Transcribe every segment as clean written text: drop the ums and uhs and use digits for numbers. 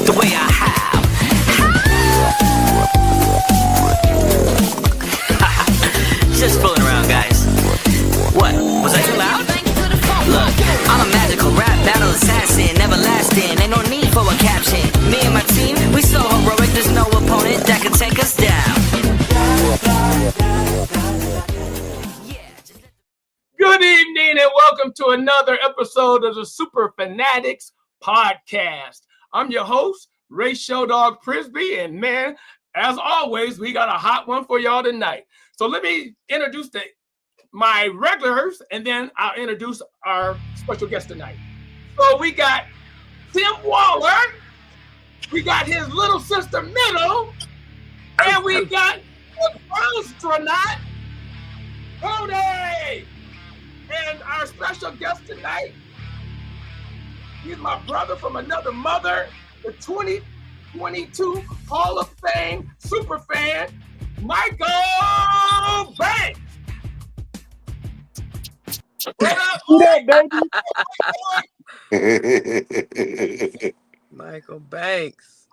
the way I have. Just fooling around, guys. What? Was I too loud? Look, I'm a magical rap battle assassin, everlasting, ain't no need for a caption. Me and my team, we so heroic, there's no opponent that can take us down. Good evening and welcome to another episode of the Superfan Addicts podcast. I'm your host, Ray Showdog Prisby, and man, as always, we got a hot one for y'all tonight. So let me introduce my regulars, and then I'll introduce our special guest tonight. So we got Tim Waller, we got his little sister Middle, and we got the astronaut, Cody. And our special guest tonight, he's my brother from another mother, the 2022 Hall of Fame Superfan, Michael Banks. What up, baby? Michael Banks.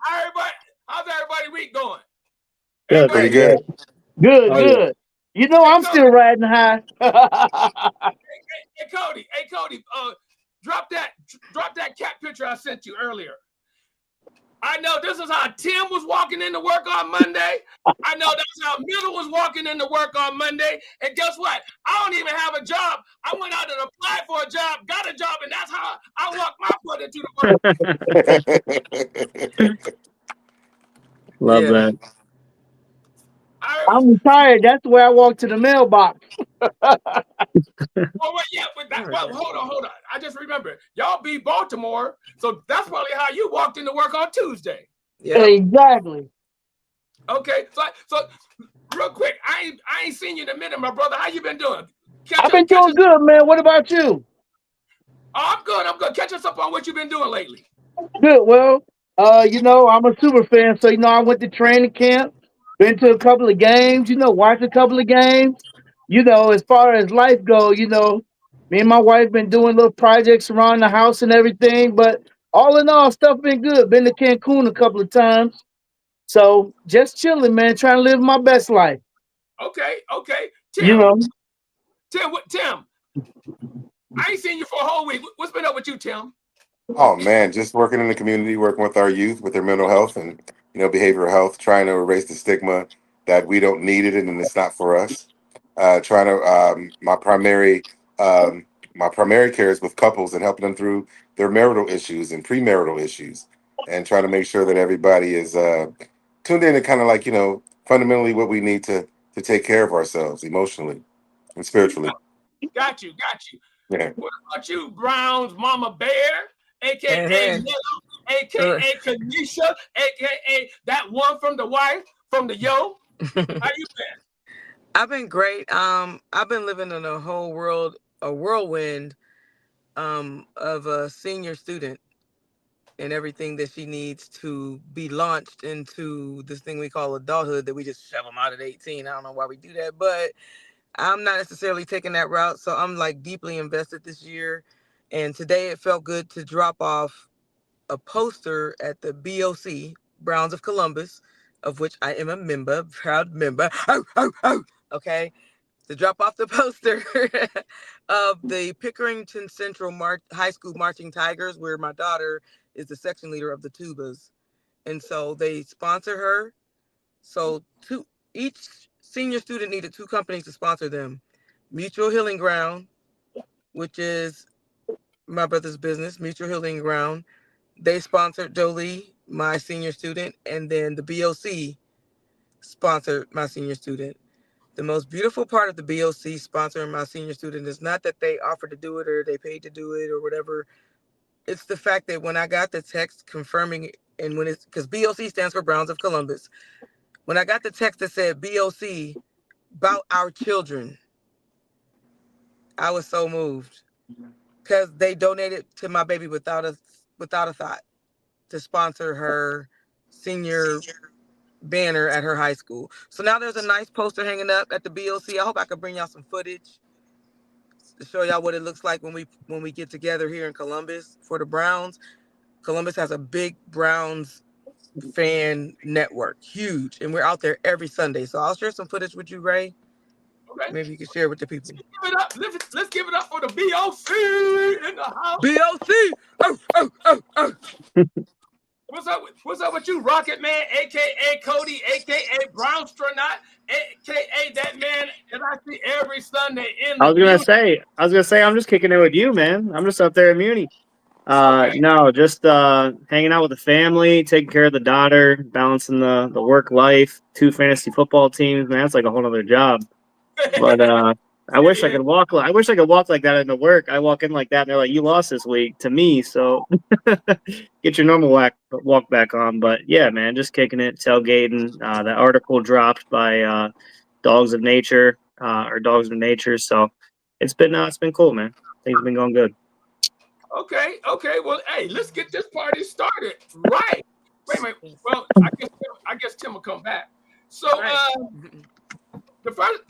How's everybody week going? Good, pretty good. Good. You know, I'm still riding high. Hey, Cody, drop that cat picture I sent you earlier. I know this is how Tim was walking into work on Monday. I know that's how Middle was walking into work on Monday. And guess what? I don't even have a job. I went out and applied for a job, got a job, and that's how I walked my foot into the work. Love that. I'm retired. That's the way I walk to the mailbox. Well, hold on. I just remembered. Y'all beat Baltimore, so that's probably how you walked into work on Tuesday. Yeah, exactly. Okay, so real quick, I ain't seen you in a minute, my brother. How you been doing? I've been doing good, man. What about you? Oh, I'm good. Catch us up on what you've been doing lately. Good. Well, you know, I'm a super fan, so you know, I went to training camp, been to a couple of games, you know, watched a couple of games. You know, as far as life goes, you know, me and my wife been doing little projects around the house and everything, but all in all, stuff been good. Been to Cancun a couple of times. So just chilling, man, trying to live my best life. Okay. Tim, you know. Tim, I ain't seen you for a whole week. What's been up with you, Tim? Oh man, just working in the community, working with our youth with their mental health and behavioral health, trying to erase the stigma that we don't need it and it's not for us. My primary care is with couples and helping them through their marital issues and premarital issues, and trying to make sure that everybody is tuned in to kind of like fundamentally what we need to take care of ourselves emotionally and spiritually. Got you. Yeah. What about you, Brown's Mama Bear, aka aka Kanisha, aka that one from the wife from the Yo? How you been? I've been great. I've been living in a whirlwind of a senior student and everything that she needs to be launched into this thing we call adulthood that we just shove them out at 18. I don't know why we do that, but I'm not necessarily taking that route. So I'm like deeply invested this year. And today it felt good to drop off a poster at the BOC, Browns of Columbus, of which I am a member, proud member. Okay. To drop off the poster of the Pickerington Central High School Marching Tigers, where my daughter is the section leader of the tubas. And so they sponsor her. So each senior student needed 2 companies to sponsor them. Mutual Healing Ground, which is my brother's business, Mutual Healing Ground. They sponsored Jolie, my senior student, and then the BOC sponsored my senior student. The most beautiful part of the BOC sponsoring my senior student is not that they offered to do it or they paid to do it or whatever. It's the fact that when I got the text confirming, and when it's because BOC stands for Browns of Columbus, when I got the text that said BOC about our children, I was so moved because they donated to my baby without a thought to sponsor her senior banner at her high school. So now there's a nice poster hanging up at the BOC. I hope I can bring y'all some footage to show y'all what it looks like when we get together here in Columbus for the Browns. Columbus has a big Browns fan network, huge, and we're out there every Sunday. So I'll share some footage with you, Ray. Okay. Maybe you can share with the people. Give it up. Let's give it up for the BOC in the house. BOC. Oh. What's up with you, Rocket Man, aka Cody, aka Brownstronaut, aka that man that I see every Sunday in the I was gonna say, I'm just kicking it with you, man. I'm just up there in Muni. Okay. No, just hanging out with the family, taking care of the daughter, balancing the work life, 2 fantasy football teams. Man, that's like a whole other job. But I wish I could walk. I wish I could walk like that into work. I walk in like that, and they're like, "You lost this week." To me, so get your normal walk back on. But yeah, man, just kicking it, tailgating. That article dropped by Dogs of Nature or Dogs of Nature. So it's been cool, man. Things have been going good. Okay. Well, hey, let's get this party started. Right. Wait a minute. Well, I guess Tim will come back. So the first.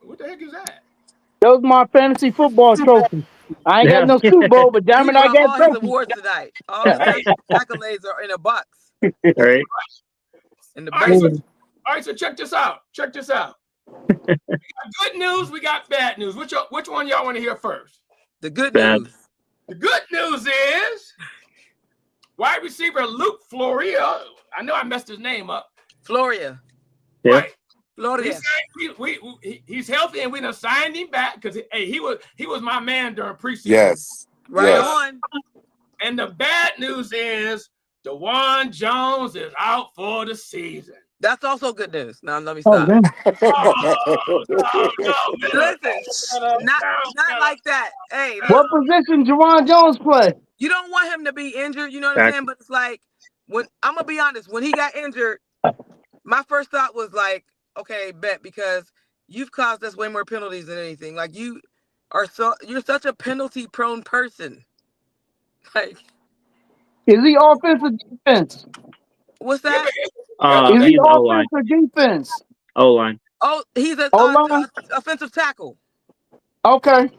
What the heck is that? That was my fantasy football trophy. I ain't got no Super Bowl, but damn it, I got all his trophy. awards tonight. All his accolades are in a box. All right. In the All right, so check this out. We got good news. We got bad news. Which one y'all want to hear first? The good Bad. news. The good news is wide receiver Luke Floria. I know I messed his name up. Floria. Yeah. Right. Floria. He's healthy, and we done signed him back because he was my man during preseason. Yes. Right Yes. on. And the bad news is DeJuan Jones is out for the season. That's also good news. Now let me Oh, stop. damn. No, Listen, not like that. Hey, look, What position Jawan Jones play? you don't want him to be injured. You know what I'm saying? But it's like when I'm gonna be honest, when he got injured, my first thought was like, okay, bet, because you've caused us way more penalties than anything. Like you're such a penalty prone person. Like, Is he offense or defense? what's that? Is he He's offense or defense? O-line. Oh, he's an O-line? offensive tackle. Okay.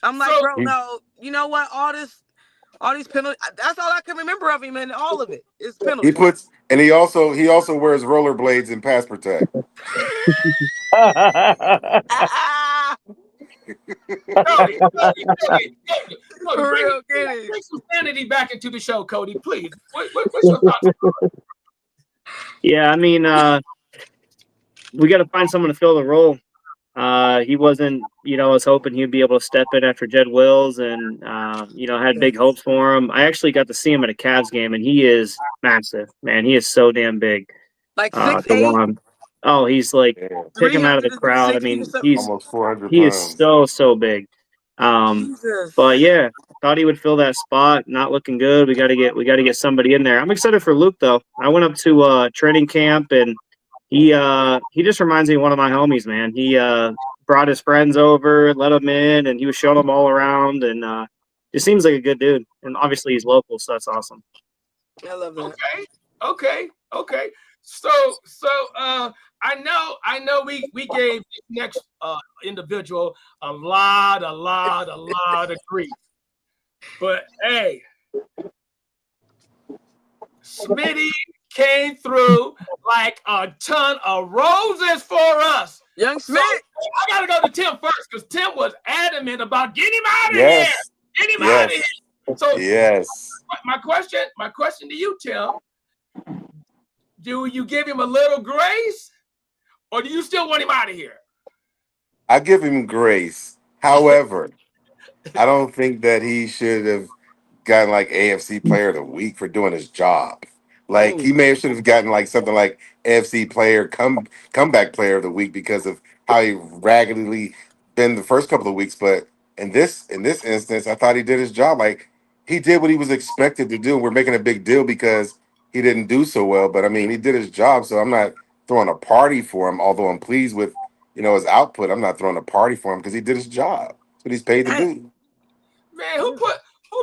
I'm like, So- bro, no, you know what? All these penalties. That's all I can remember of him, and all of it is penalties. He also wears rollerblades and pass protect. Cody, For real, get it. bring some sanity back into the show, Cody, please. What's your thoughts? Yeah, I mean, we got to find someone to fill the role. He wasn't, I was hoping he'd be able to step in after Jed Wills and, had big hopes for him. I actually got to see him at a Cavs game, and he is massive, man. He is so damn big. Like 6'8". Oh, he's like, pick him out of the crowd. I mean, he's almost 400 he pounds. is so big. Jesus. But yeah, thought he would fill that spot. Not looking good. We got to get somebody in there. I'm excited for Luke though. I went up to training camp, and he just reminds me of one of my homies, man. He brought his friends over, let them in, and he was showing them all around, and just seems like a good dude. And obviously he's local, so that's awesome. I love that. Okay. So I know we gave this next individual a lot of grief. But hey, Smitty came through like a ton of roses for us. Young So Smith. I gotta go to Tim first because Tim was adamant about getting him out of here. Get him out of here. So Yes. my question to you, Tim. Do you give him a little grace, or do you still want him out of here? I give him grace. However, I don't think that he should have gotten like AFC Player of the Week for doing his job. Like he should have gotten like something like AFC Player Comeback Player of the Week because of how he raggedly been the first couple of weeks. But in this instance, I thought he did his job. Like he did what he was expected to do. We're making a big deal because he didn't do so well. But I mean, he did his job. So I'm not throwing a party for him. Although I'm pleased with his output, I'm not throwing a party for him because he did his job. That's what he's paid to do. Man, who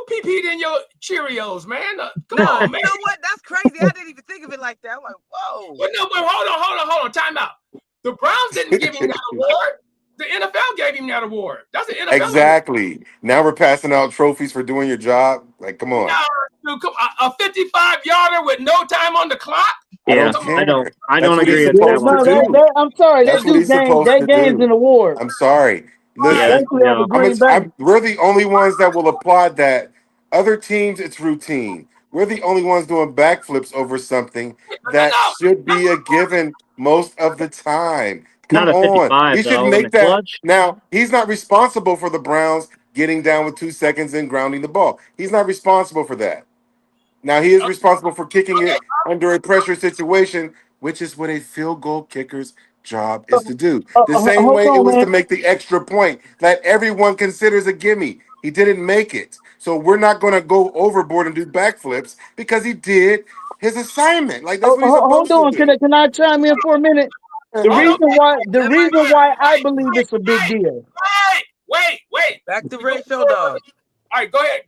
PP'd in your Cheerios, man? Come No, on, man. you know what? That's crazy. I didn't even think of it like that. I'm like, whoa. But hold on. Time out. The Browns didn't give him that award. The NFL gave him that award. That's an NFL Exactly. Now we're passing out trophies for doing your job. Like, come on. Dude, come on, a 55-yarder with no time on the clock? I Yeah, don't Come I on. don't. care. I That's don't what he's agree with Yeah, that supposed one. to no, do. I'm sorry, That's what he's supposed that to game's do. in awards, I'm sorry. Yeah, Listen, especially over no. Green Bay. we're the only ones that will applaud that. Other teams, it's routine. We're the only ones doing backflips over something No, that no. should be a given most of the time. Not Come a on. 55 He should though in the make that. clutch. Now, he's not responsible for the Browns getting down with 2 seconds and grounding the ball. He's not responsible for that. Now, he is responsible for kicking Okay. it under a pressure situation, which is what a field goal kicker's job is to do. The same Hold way it on, was man. to make the extra point that everyone considers a gimme. He didn't make it. So we're not going to go overboard and do backflips because he did his assignment. Like, that's what he's Hold supposed to on. do. Can I chime in for a minute? The Hold on. reason why Let Mike I believe it's a big deal. Wait. back to We go Ray Show forward. Dog. All right, go ahead,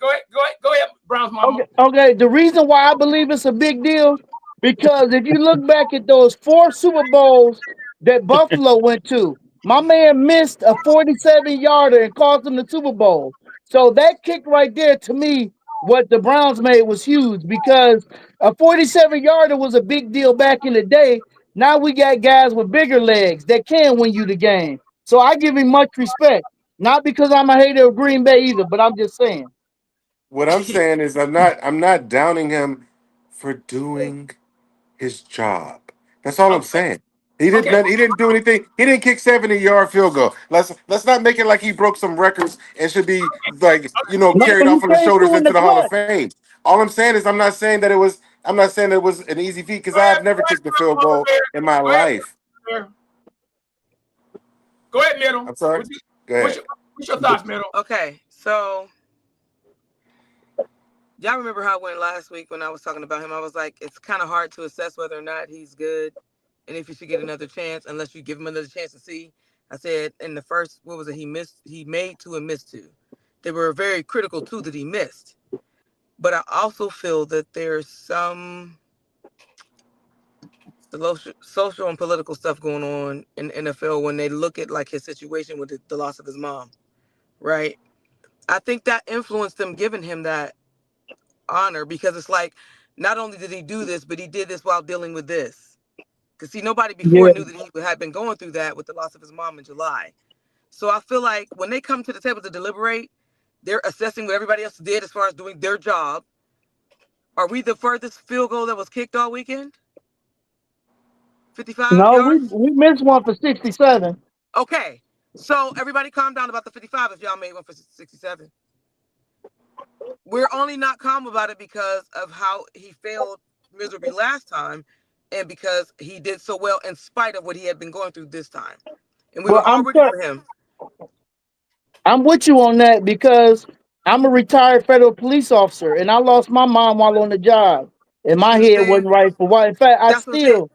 Brown's mama. Okay. The reason why I believe it's a big deal because if you look back at those 4 Super Bowls that Buffalo went to, my man missed a 47-yarder and cost him the Super Bowl. So that kick right there, to me, what the Browns made was huge because a 47-yarder was a big deal back in the day. Now we got guys with bigger legs that can win you the game. So I give him much respect. Not because I'm a hater of Green Bay either, but I'm just saying. What I'm saying is I'm not downing him for doing his job. That's all I'm Okay, saying. He did okay. not. He didn't do anything. He didn't kick 70-yard field goal. Let's not make it like he broke some records and should be like No, carried he off on the came shoulders through in into the the Hall of clutch. Fame. All I'm saying is I'm not saying that it was. I'm not saying it was an easy feat because Go I ahead, have never kicked a field Mama goal Bear. in my Go ahead, life. Bear. Go ahead, Middle. I'm sorry. Go ahead. What's your thoughts, Middle? Okay, so y'all remember how it went last week when I was talking about him? I was like, it's kind of hard to assess whether or not he's good and if he should get another chance unless you give him another chance to see. I said in the first, what was it? He made 2 and missed 2. They were very critical 2 that he missed. But I also feel that there's some social and political stuff going on in the NFL when they look at like his situation with the loss of his mom, right? I think that influenced them giving him that honor because it's like not only did he do this, but he did this while dealing with this. Because see, nobody before Yeah. knew that he had been going through that with the loss of his mom in July. So I feel like when they come to the table to deliberate, they're assessing what everybody else did as far as doing their job. Are we the furthest field goal that was kicked all weekend? 55 No, yards? we missed one for 67. Okay. So everybody calm down about the 55 if y'all made one for 67. We're only not calm about it because of how he failed miserably last time and because he did so well in spite of what he had been going through this time. And we Well, were all rooting for him. I'm with you on that because I'm a retired federal police officer and I lost my mom while on the job. And You see my what I'm head saying? wasn't right for why. In fact, I That's what I'm saying. still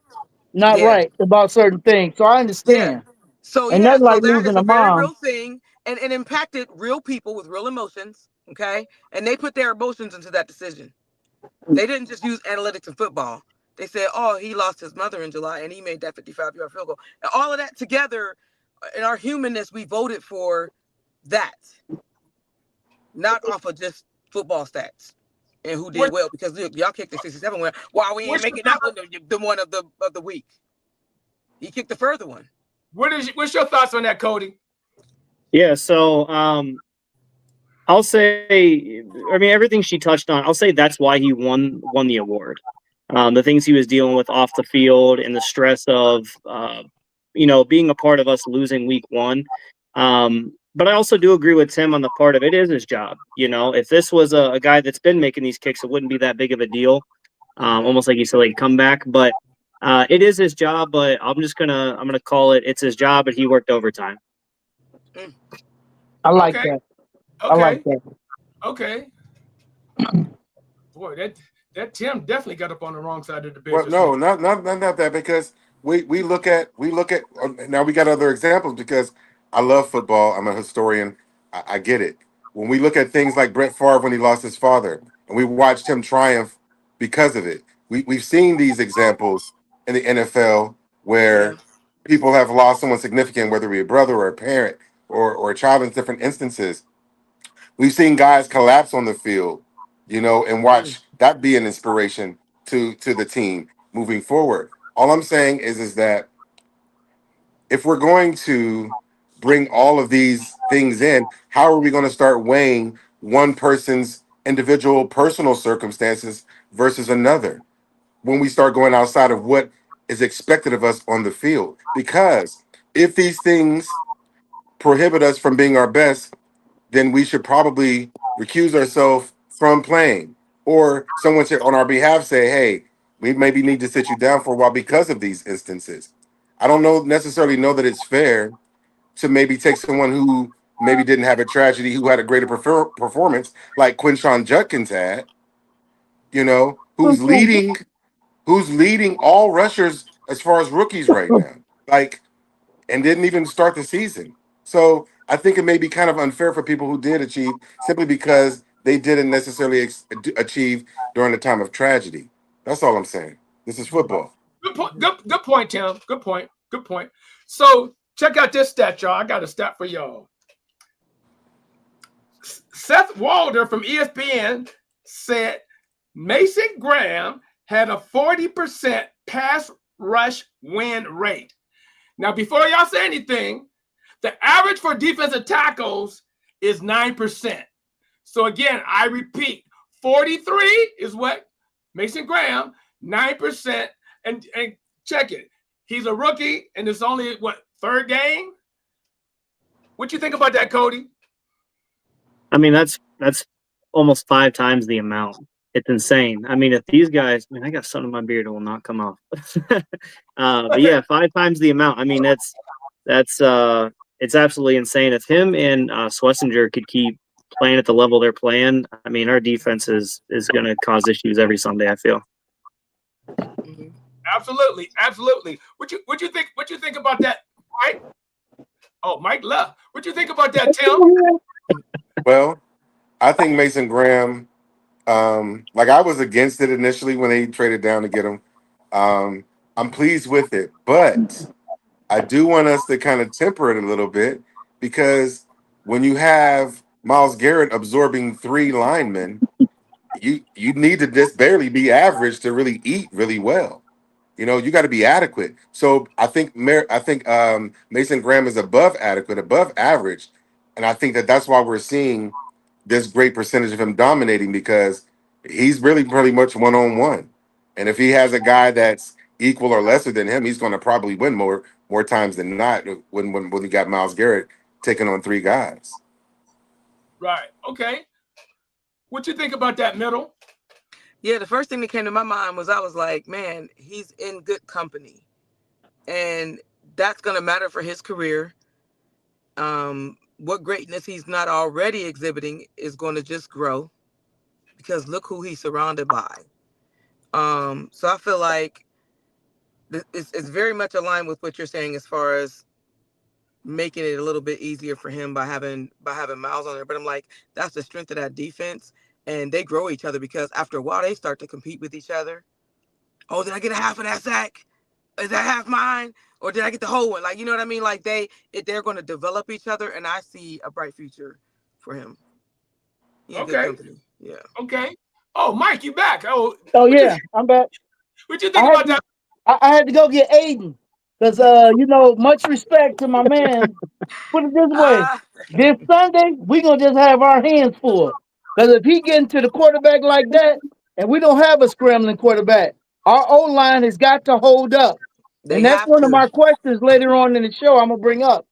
not Yeah. right about certain things. So I Yeah. understand. So And yeah, nothing so like that is losing a a very mom. real thing and it impacted real people with real emotions. Okay. And they put their emotions into that decision. They didn't just use analytics in football. They said, oh, he lost his mother in July and he made that 55-yard field goal. And all of that together, in our humanness, we voted for that, not off of just football stats and who did What, well. Because look, y'all kicked the 67 one. Why we ain't what's, your, making that one the one of the week? He kicked the further one. what's your thoughts on that, Cody? Yeah. So I'll say, I mean, everything she touched on. I'll say that's why he won the award. The things he was dealing with off the field and the stress of being a part of us losing week 1. But I also do agree with Tim on the part of it is his job. If this was a guy that's been making these kicks, it wouldn't be that big of a deal. Almost like you said, like comeback. But it is his job. But I'm gonna call it's his job, but he worked overtime. I like Okay, that. I like okay, that. okay. Boy, that Tim definitely got up on the wrong side of the bed Well, this week. no, not that because we look at now we got other examples because I love football. I'm a historian. I get it. When we look at things like Brett Favre when he lost his father, and we watched him triumph because of it, we've seen these examples in the NFL Yeah. where people have lost someone significant, whether it be a brother or a parent or a child in different instances. We've seen guys collapse on the field and watch that be an inspiration to the team moving forward. All I'm saying is that if we're going to bring all of these things in, how are we going to start weighing one person's individual personal circumstances versus another when we start going outside of what is expected of us on the field? Because if these things prohibit us from being our best, then we should probably recuse ourselves from playing. Or someone should, on our behalf, say, hey, we maybe need to sit you down for a while because of these instances. I don't necessarily know that it's fair to maybe take someone who maybe didn't have a tragedy, who had a greater performance, like Quinshawn Judkins had, who's leading all rushers as far as rookies right now. Like, and didn't even start the season. So I think it may be kind of unfair for people who did achieve simply because they didn't necessarily achieve during the time of tragedy. That's all I'm saying. This is football. Good point, Tim. Good point. So check out this stat, y'all. I got a stat for y'all. Seth Walder from ESPN said Mason Graham had a 40% pass rush win rate. Now, before y'all say anything, the average for defensive tackles is 9%. So again, I repeat, 43 is what Mason Graham, 9%. And check it. He's a rookie, and it's only, third game? What you think about that, Cody? I mean, that's almost 5 times the amount. It's insane. I mean, if these guys, I got something in my beard that will not come off. But yeah, 5 times the amount. I mean, that's it's absolutely insane. If him and Schlesinger could keep playing at the level they're playing, I mean, our defense is going to cause issues every Sunday, I feel. Absolutely. What you think about that, Mike? Oh, Mike left. What you think about that, Tim? Well, I think Mason Graham, like I was against it initially when they traded down to get him. I'm pleased with it, but I do want us to kind of temper it a little bit, because when you have Myles Garrett absorbing 3 linemen, you need to just barely be average to really eat really well. You got to be adequate. So I think Mason Graham is above adequate, above average, and I think that's why we're seeing this great percentage of him dominating, because he's really pretty much one-on-one. And if he has a guy that's equal or lesser than him, he's going to probably win more times than not when he got Myles Garrett taking on 3 guys. Right. Okay. What you think about that, Middle? Yeah, the first thing that came to my mind was, I was like, man, he's in good company. And that's going to matter for his career. What greatness he's not already exhibiting is going to just grow, because look who he's surrounded by. So I feel like it's very much aligned with what you're saying as far as making it a little bit easier for him by having Myles on there. But I'm like, that's the strength of that defense, and they grow each other, because after a while they start to compete with each other. Oh, did I get a half of that sack? Is that half mine? Or did I get the whole one? Like, you know what I mean? Like they're going to develop each other, and I see a bright future for him. He's in good company. Yeah. Okay. Oh, Mike, you back? Oh yeah, I'm back. What you think about that? I had to go get Aiden, because much respect to my man. Put it this way: this Sunday we gonna just have our hands full, because if he get into the quarterback like that, and we don't have a scrambling quarterback, our O line has got to hold up. And that's one of my questions later on in the show I'm gonna bring up.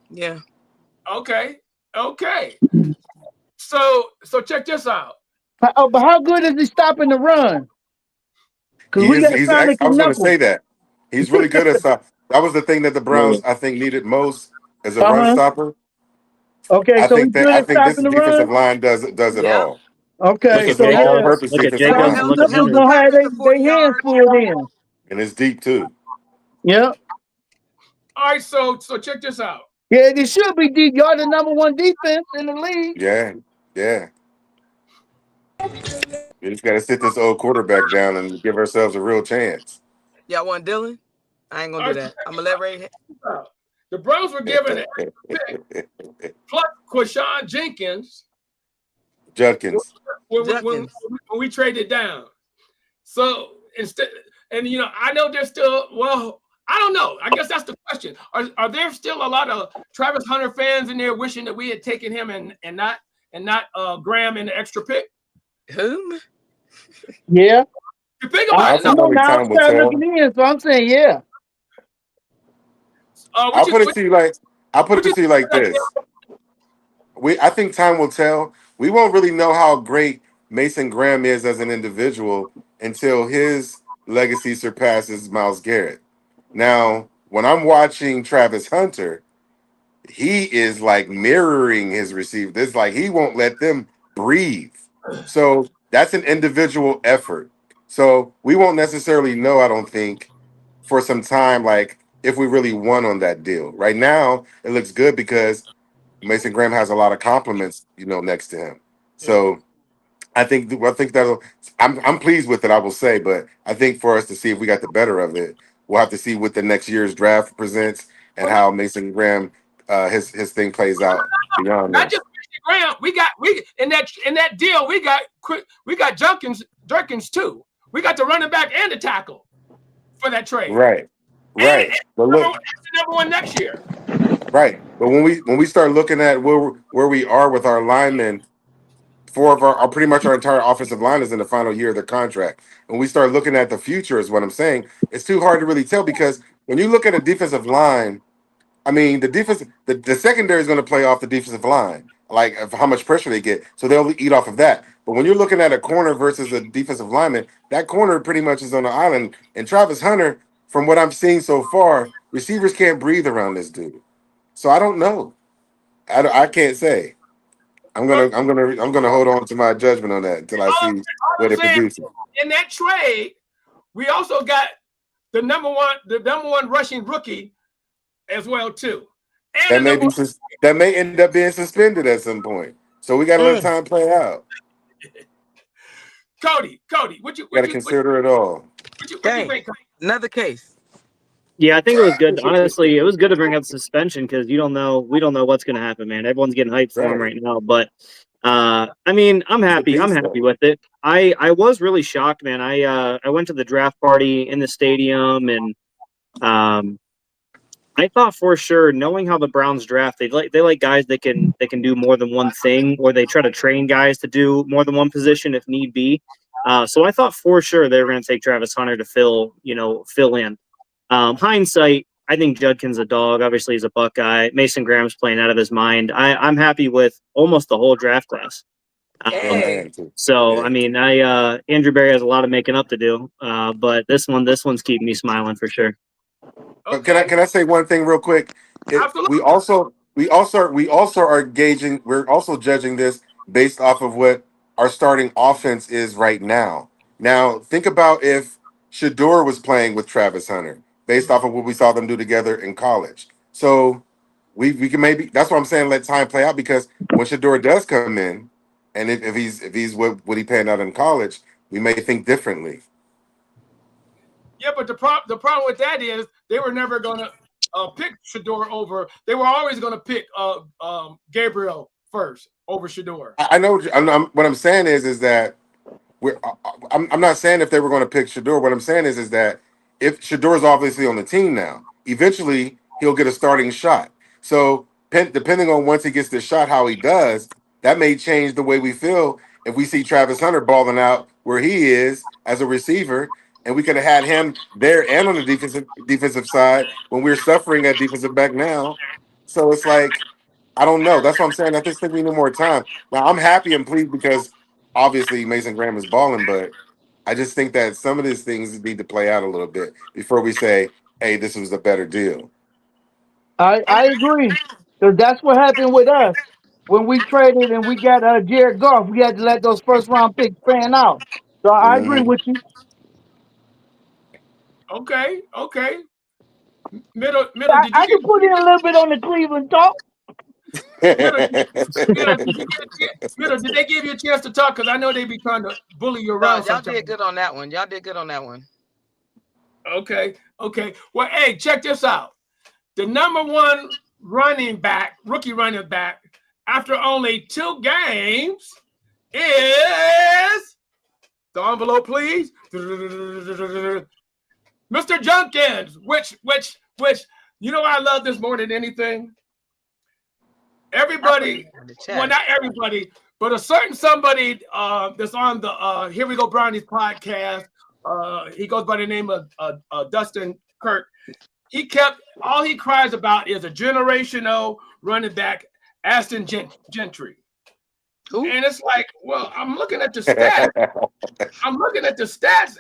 Yeah. Okay. So check this out. But how good is he stopping the run? Because we got Sonic I was and going to Knuckles. say that he's really good at stuff. That was the thing that the Browns, I think, needed most as a run stopper. Okay, so he's good at this stopping the defensive run. line does it all. Okay, so All yeah, purpose Look at defensive Jacobs. line. Look at Knuckles Henry. gonna have their hands full in. And it's deep too. Yeah. All right, so check this out. Yeah, it should be deep. Y'all the number 1 defense in the league. Yeah. We just got to sit this old quarterback down and give ourselves a real chance. Y'all want Dylan? I ain't gonna do that. I'm gonna let Ray. The Browns were given an pick plus Quashawn Jenkins Judkins. when we traded down. So instead, and I know there's still, well, I don't know. I guess that's the question. Are there still a lot of Travis Hunter fans in there wishing that we had taken him and not Graham in the extra pick? Whom? Yeah. You think about it. Come on Ultimately, now, time I'm will starting tell. looking in, so I'm saying yeah. I'll put it to you like this. I think time will tell. We won't really know how great Mason Graham is as an individual until his legacy surpasses Myles Garrett. Now, when I'm watching Travis Hunter, he is like mirroring his receiver. This like he won't let them breathe. So that's an individual effort. So we won't necessarily know, I don't think, for some time, like if we really won on that deal. Right now, it looks good because Mason Graham has a lot of compliments, next to him. So I think that'll. I'm pleased with it, I will say, but I think for us to see if we got the better of it, we'll have to see what the next year's draft presents and how Mason Graham his thing plays out beyond Not that. just Graham. We in that deal. We got Jerkins too. We got the running back and the tackle for that trade. Right. And But look, the number one next year. right. But when we start looking at where we are with our linemen, four of our pretty much our entire offensive line is in the final year of their contract. When we start looking at the future, is what I'm saying. It's too hard to really tell because when you look at a defensive line, I mean, the secondary is going to play off the defensive line, like of how much pressure they get, so they'll eat off of that. But when you're looking at a corner versus a defensive lineman, that corner pretty much is on the island. And Travis Hunter, from what I'm seeing so far, receivers can't breathe around this dude. So I don't know. I can't say. I'm gonna hold on to my judgment on that until I see All what I'm it saying, produces. in that trade, we also got the number one rushing rookie as well too, and That the may number be that may end up being suspended at some point. So we gotta let time play out. Cody, what you Gotta consider it all. think? Another case. Yeah, I think it was good. Honestly, it was good to bring up suspension because we don't know what's going to happen, man. Everyone's getting hyped for him right now, but I mean, I'm happy. I'm happy with it. I was really shocked, man. I went to the draft party in the stadium, and I thought for sure, knowing how the Browns draft, they like guys that can do more than one thing, or they try to train guys to do more than one position if need be. So I thought for sure they were going to take Travis Hunter to fill in. Hindsight, I think Judkins a dog. Obviously, he's a Buckeye. Mason Graham's playing out of his mind. I'm happy with almost the whole draft class. So I mean, Andrew Berry has a lot of making up to do, but this one's keeping me smiling for sure. But can I say one thing real quick? Absolutely. We also are gauging. We're also judging this based off of what our starting offense is right now. Now think about if Shador was playing with Travis Hunter, based off of what we saw them do together in college. So we can maybe that's what I'm saying. Let time play out because when Shador does come in, and if he's what he panned out in college, we may think differently. Yeah, but the problem with that is they were never going to pick Shador over. They were always going to pick Gabriel first over Shador. I know what I'm saying is that I'm not saying if they were going to pick Shador. What I'm saying is that if Shador's obviously on the team now, eventually he'll get a starting shot. So depending on once he gets the shot, how he does, that may change the way we feel if we see Travis Hunter balling out where he is as a receiver. And we could have had him there and on the defensive side when we're suffering at defensive back now. So it's like, I don't know. That's what I'm saying. I just think we need more time. Now, I'm happy and pleased because obviously Mason Graham is balling, but I just think that some of these things need to play out a little bit before we say, hey, this was a better deal. I agree. Because that's what happened with us. When we traded and we got Jared Goff, we had to let those first round picks pan out. So I agree with you. Okay. Middle. I can put in a little bit on the Cleveland talk. Middle, did they give you a chance to talk? Because I know they be trying to bully you around. Y'all did good on that one. Okay. Well, hey, check this out. The number one rookie running back, after only 2 games, is the envelope, please. Mr. Junkins, which, you know, I love this more than anything. Everybody, well, not everybody, but a certain somebody that's on the Here We Go Brownies podcast. He goes by the name of Dustin Kirk. All he cries about is a generational running back, Aston Gentry. Ooh. And it's like, well, I'm looking at the stats.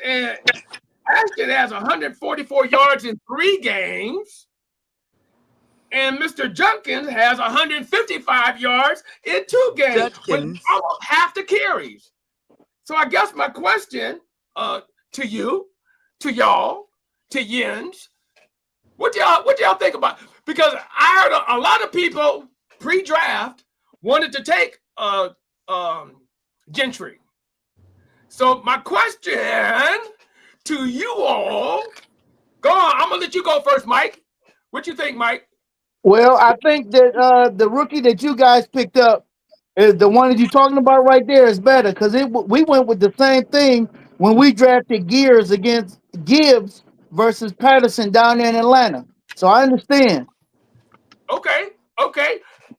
And Aston has 144 yards in 3 games. And Mr. Junkins has 155 yards in 2 games with almost half the carries. So I guess my question to you, to y'all, to Yins, what y'all think about? Because I heard a lot of people pre-draft wanted to take Gentry. So my question to you all, go on. I'm gonna let you go first, Mike. What you think, Mike? Well, I think that the rookie that you guys picked up is the one that you're talking about right there is better because we went with the same thing when we drafted Gibbs versus Patterson down there in Atlanta. So I understand. Okay.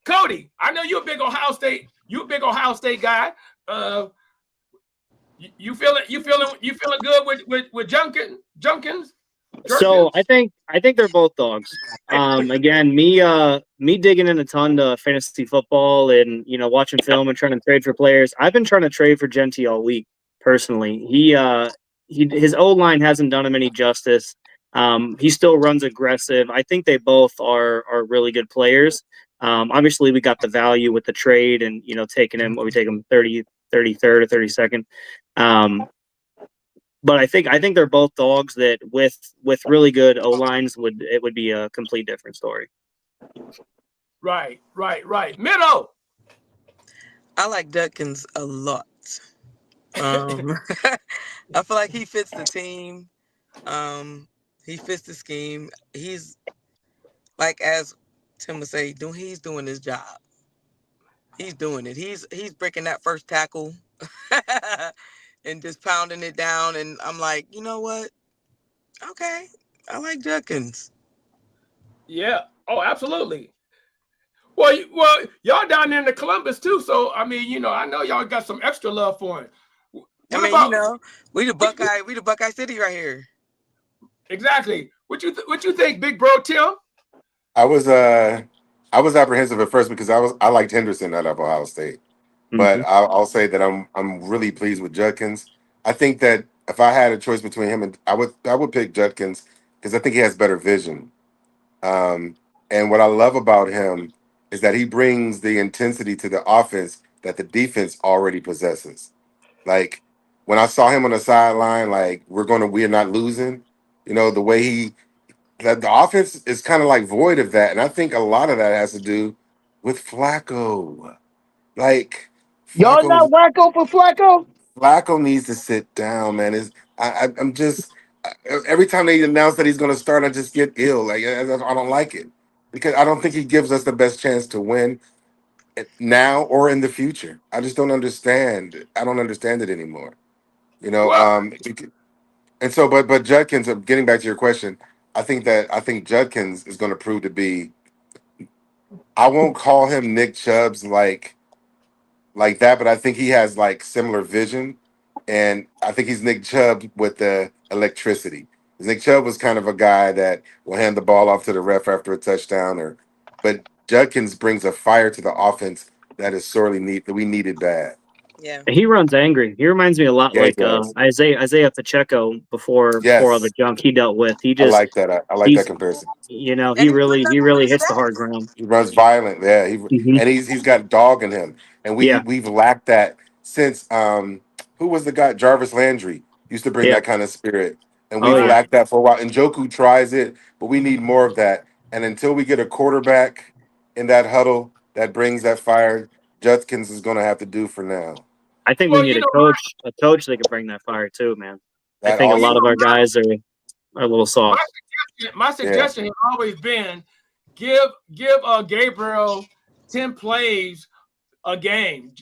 Cody, I know you're a big Ohio State guy. You feeling good with Junkins? So I think they're both dogs. Again, me digging in a ton to fantasy football and watching film and trying to trade for players. I've been trying to trade for Genty all week personally. His O-line hasn't done him any justice. He still runs aggressive. I think they both are really good players. Obviously we got the value with the trade and taking him. We take him 33rd or 32nd. But I think they're both dogs that with really good O-lines would be a complete different story. Right. Middle. I like Dutkins a lot. I feel like he fits the team. He fits the scheme. He's like, as Tim would say, he's doing his job. He's doing it. He's breaking that first tackle. And just pounding it down, and I'm like, you know what? Okay, I like Junkins. Yeah. Oh, absolutely. Well, y'all down there in the Columbus too, so I mean, I know y'all got some extra love for him. We the Buckeye City right here. Exactly. What you think, big bro Tim? I was apprehensive at first because I liked Henderson out of Ohio State. But I'll say that I'm really pleased with Judkins. I think that if I had a choice between him and I would pick Judkins because I think he has better vision. And what I love about him is that he brings the intensity to the offense that the defense already possesses. Like when I saw him on the sideline, like we're not losing. The way the offense is kind of like void of that, and I think a lot of that has to do with Flacco. Like. Y'all not wacko for Flacco? Flacco needs to sit down, man. I'm just every time they announce that he's going to start, I just get ill. Like I don't like it because I don't think he gives us the best chance to win now or in the future. I just don't understand. I don't understand it anymore. And so, but Judkins. Getting back to your question, I think Judkins is going to prove to be. I won't call him Nick Chubb's like that, but I think he has like similar vision, and I think he's Nick Chubb with the electricity. Nick Chubb was kind of a guy that will hand the ball off to the ref after a touchdown, but Judkins brings a fire to the offense that is sorely that we needed bad. Yeah, he runs angry. He reminds me a lot like Isaiah Pacheco before all the junk he dealt with. He just I like that. I like that comparison. He really hits the hard ground. He runs violent, yeah. And he's got dog in him, and we've lacked that since who was the guy? Jarvis Landry used to bring that kind of spirit, and we've lacked that for a while. And Njoku tries it, but we need more of that. And until we get a quarterback in that huddle that brings that fire, Judkins is going to have to do for now. I think we need a coach that can bring that fire too, man. I think a lot of our guys are a little soft. My suggestion has always been give Gabriel 10 plays a game.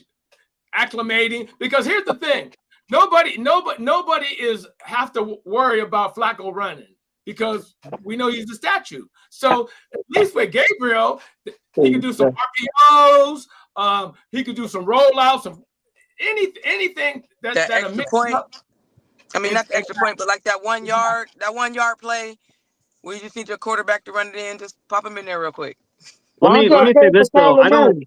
acclimating. Because here's the thing: nobody is have to worry about Flacco running because we know he's a statue. So at least with Gabriel, he can do some RPOs. He could do some rollouts, some anything That that a extra mix point. up. I mean, not the extra point, but like that 1 yard play where you just need your quarterback to run it in, just pop him in there real quick. Let me say this though. I don't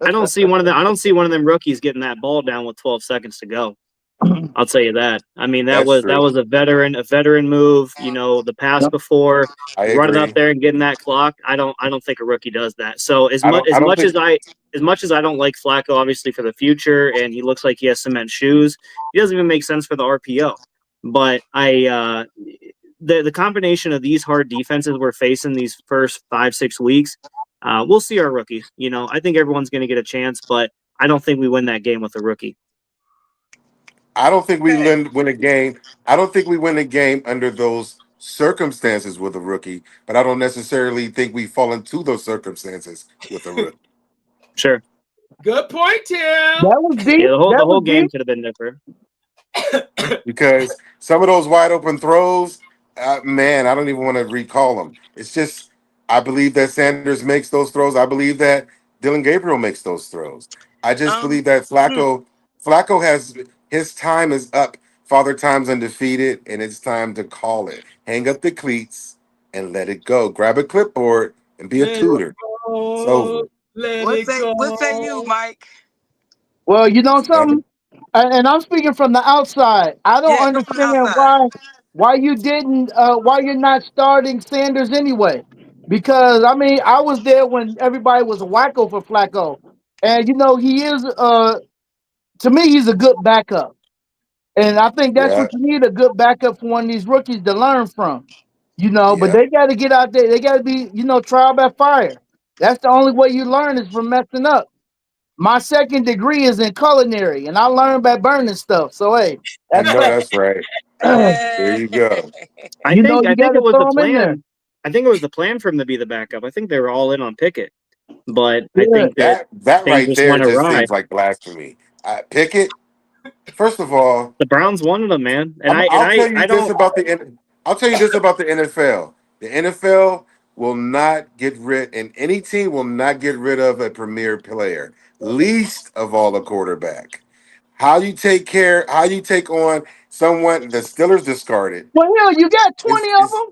Murray. see one of them rookies getting that ball down with 12 seconds to go. I'll tell you that. I mean, that That's was true. a veteran move. You know, the pass before I running up agree. there and getting that clock. I don't think a rookie does that. So as I much don't. I don't think. as much as I don't like Flacco, obviously for the future, and he looks like he has cement shoes, he doesn't even make sense for the RPO. But the combination of these hard defenses we're facing these first 5-6 weeks, we'll see our rookies. You know, I think everyone's going to get a chance, but I don't think we win that game with a rookie. I don't think we Hey. win a game. I don't think we win a game under those circumstances with a rookie. But I don't necessarily think we fall into those circumstances with a rookie. Sure. Good point, Tim. That was deep. Yeah, the That whole was game deep. could have been different. Because some of those wide open throws, man, I don't even want to recall them. It's just, I believe that Sanders makes those throws. I believe that Dylan Gabriel makes those throws. I just Um, believe that hmm. Flacco has his time is up. Father Time's undefeated, and it's time to call it. Hang up the cleats and let it go. Grab a clipboard and be a Let it tutor. It's go. over. Let What it say you, go. Mike? Well, you know And something, and I'm speaking from the outside. I don't Yeah, come from the understand outside. why you didn't why you're not starting Sanders anyway. Because I mean, I was there when everybody was a wacko for Flacco, and you know he is to me he's a good backup, and I think that's yeah, what you need, a good backup for one of these rookies to learn from. You know, but yeah. they got to get out there. They got to be, you know, trial by fire. That's the only way you learn is from messing up. My second degree is in culinary, and I learned by burning stuff. So hey, I that's know that. that's right. There Hey. you go. You know, I you think got to it was the throw them in there. plan. I think it was the plan for him to be the backup. I think they were all in on Pickett, but I Yeah. think that That things right just there went just awry. seems like blasphemy. Pickett. First of all, The Browns wanted him, man, and I'll tell you I this don't. about I'll tell you this about the NFL. The NFL will not get rid, and any team will not get rid of a premier player, least of all a quarterback. How you take on someone the Steelers discarded. Well, hell, you got 20 of It's them.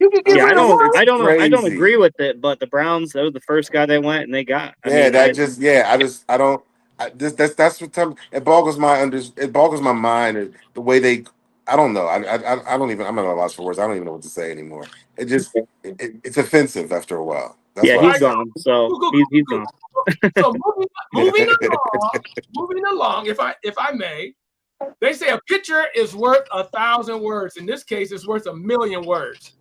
You can get Yeah, rid of one. it's I don't crazy. agree with it. But the Browns, that was the first guy they went and they got. I Yeah, mean, that just yeah. I don't. That's what it boggles it boggles my mind and the way they. I don't know. I don't even. I'm at a loss for words. I don't even know what to say anymore. It just it's offensive after a while. That's yeah, what All I'll he's right, say. gone. So cool, cool, he's cool, gone. cool. So moving along, if I may, they say a picture is worth 1,000 words. In this case, it's worth 1,000,000 words.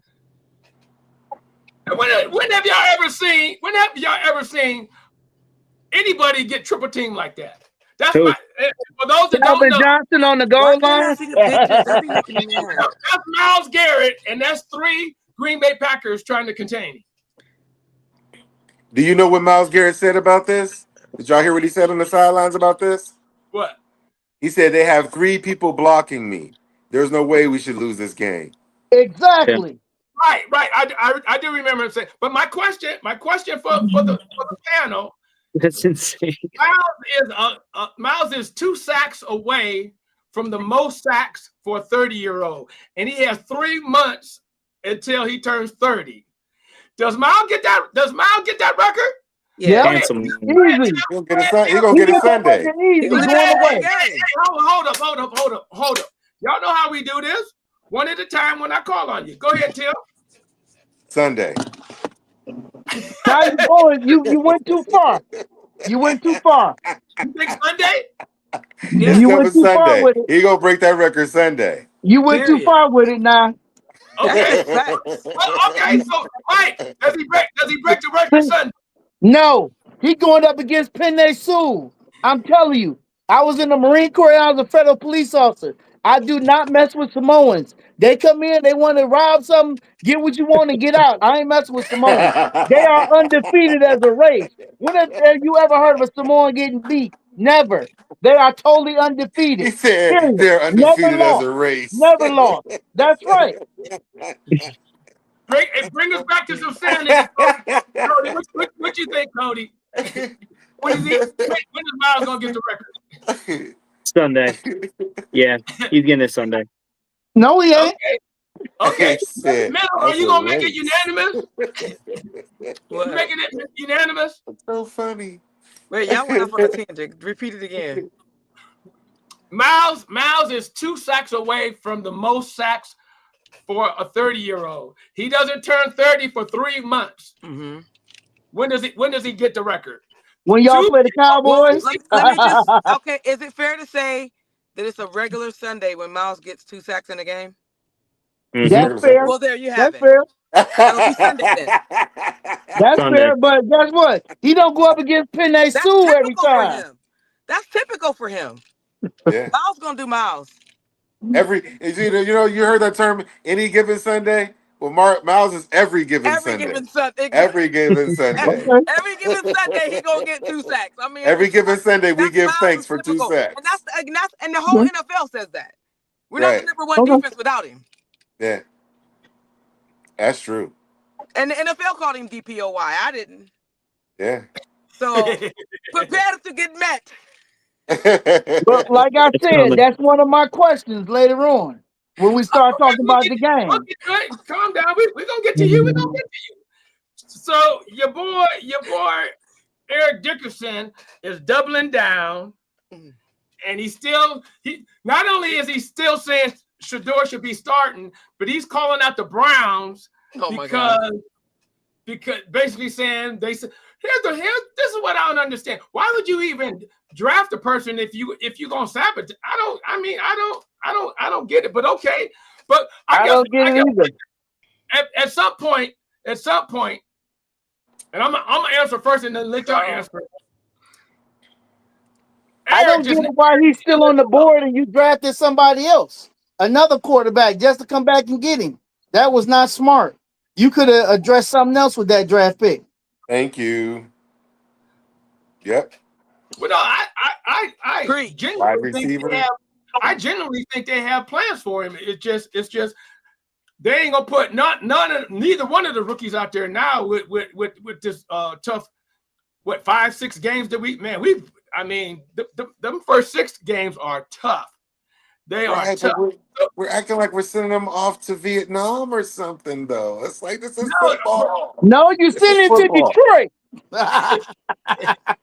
And when have y'all ever seen? When have y'all ever seen anybody get triple team like that? That's Who? my. For those that don't Calvin know, Johnson on the Why goal can't I line. see the pictures? I be looking in there. that's Miles Garrett, and that's 3 Green Bay Packers trying to contain him. Do you know what Miles Garrett said about this? Did y'all hear what he said on the sidelines about this? What? He said they have 3 people blocking me. There's no way we should lose this game. Yeah, Exactly. Right. I do remember him saying. But my question for the panel. that's insane. Miles is 2 sacks away from the most sacks for a 30-year-old, and he has 3 months until he turns 30. Does Miles get that? Does Miles get that record? Yeah. Yep. Handsome. Go ahead, Easy. Tim. He Go ahead, Tim. gonna He get it get that Sunday. fucking He easy gonna going have away. that game. Hold up. Y'all know how we do this. One at a time when I call on you. Go ahead, Tim. Sunday. Now you going, you went too far. You went too far. You think Sunday? It's You coming went too far Sunday. with it. He gonna break that record Sunday. You went too Period. far with it now. That's Okay. just facts. Well, okay. So, Mike, does he break the record Sunday? No, he going up against Penny Sewell. I'm telling you, I was in the Marine Corps and I was a federal police officer. I do not mess with Samoans. They come in, they want to rob something, get what you want and get out. I ain't messing with Samoans. They are undefeated as a race. When have you ever heard of a Samoan getting beat? Never. They are totally He undefeated. said Period. they're Never undefeated as lost. a race. Never lost. That's right. Bring us back to some sanity, Cody. Cody, what you think, Cody? When is he? When is Miles gonna get the record? Sunday. Yeah, he's getting it Sunday. No, he ain't. Okay. Okay. He said Mel, are as you a gonna make it race. unanimous? You What? making it unanimous? So funny. Wait, y'all went off on a tangent. Repeat it again. Miles is 2 sacks away from the most sacks for a 30-year-old. He doesn't turn 30 for 3 months. Mm-hmm. When does he get the record? When y'all Two- play the Well, Cowboys, let me just. Okay, is it fair to say that it's a regular Sunday when Miles gets 2 sacks in a game? It's a that's regular fair. Well, there you have That's it. fair. That'll be Sunday then. That's Sunday. fair. But guess what? He don't go up against Penny That's Sue every typical for time. him. That's typical for him. Yeah. Miles gonna do Miles. You heard that term, any given Sunday? Well, Miles is every given Every Sunday. given Sunday. Every given Sunday. Okay. Every given Sunday he gonna get 2 sacks. I mean, Every given Sunday, we that's give Miles thanks is for 2 typical, sacks. and the whole NFL says that. We're not the Right. number 1 Okay. defense without him. Yeah. That's true. And the NFL called him DPOY. I didn't. Yeah. So prepare to get met. But like I said, coming. that's one of my questions later on when we start talking about the game. Okay, calm down. We're gonna get to you. We're gonna get to you. So your boy Eric Dickerson is doubling down, and he not only is he still saying Shador should be starting, but he's calling out the Browns Oh my God. because basically saying this is what I don't understand. Why would you even draft a person if you're gonna sabotage? I don't get it. But okay. But I don't get it either. At some point, and I'm gonna answer first and then let y'all answer. I don't get why he's still on the board and you drafted somebody else, another quarterback, just to come back and get him. That was not smart. You could have addressed something else with that draft pick. Thank you. Yep. Well, no, I genuinely Wide think receiver. they have plans for him. It's just they ain't gonna put neither one of the rookies out there now with this tough 5-6 games that them first 6 games are tough. They are tough. We're acting like we're sending them off to Vietnam or something, though. It's like this is football. No, you sent it to Detroit.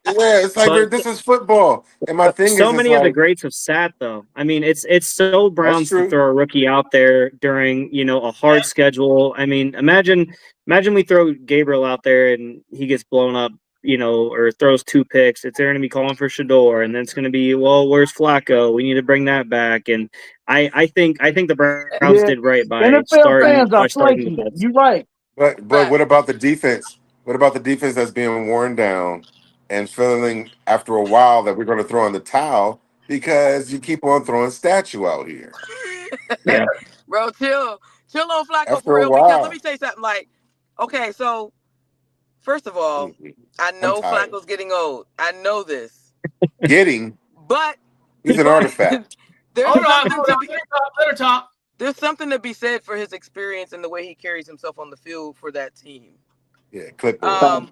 Yeah, it's like this is football. And my thing So is, many of the greats have sat though. I mean, it's so Browns to throw a rookie out there during a hard schedule. I mean, imagine we throw Gabriel out there and he gets blown up, or throws 2 picks. It's they're going to be calling for Shador, and then it's going to be, well, where's Flacco? We need to bring that back. And I think the Browns did right by NFL fans are starting. flaky. You're right. But what about the defense? What about the defense that's being worn down and feeling after a while that we're going to throw in the towel because you keep on throwing statue out here? Yeah. Bro, chill on Flacco After for a real. Because while. let me say something. Like, okay, so first of all, I know Flacco's getting old. I know this. But he's an artifact. Hold on. Let her talk. There's something to be said for his experience and the way he carries himself on the field for that team. Yeah, clipboard.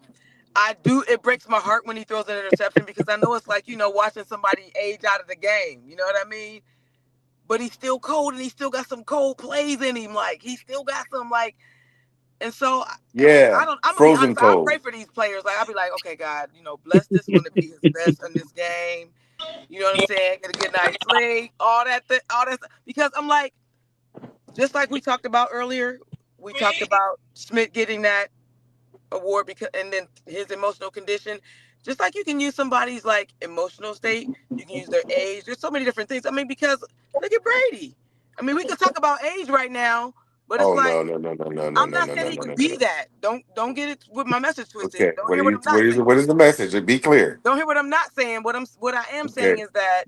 It breaks my heart when he throws an interception because I know it's like, watching somebody age out of the game. You know what I mean? But he's still cold and he still got some cold plays in him. Like, he still got some, like, and so yeah, I'm frozen cold. I pray for these players. Like, I'll be like, okay, God, bless this one to be his best in this game. You know what I'm saying? Get a good night's sleep, all that stuff. Because I'm like, just like we talked about earlier, we talked about Schmidt getting that award and then his emotional condition. Just like you can use somebody's like emotional state, you can use their age. There's so many different things. I mean, because look at Brady. I mean, we could talk about age right now, but it's no. I'm not saying he could be that. Don't get it with my message twisted. Okay. Don't hear what I'm not saying. What is the message? Be clear. Don't hear what I'm not saying. What I am saying is that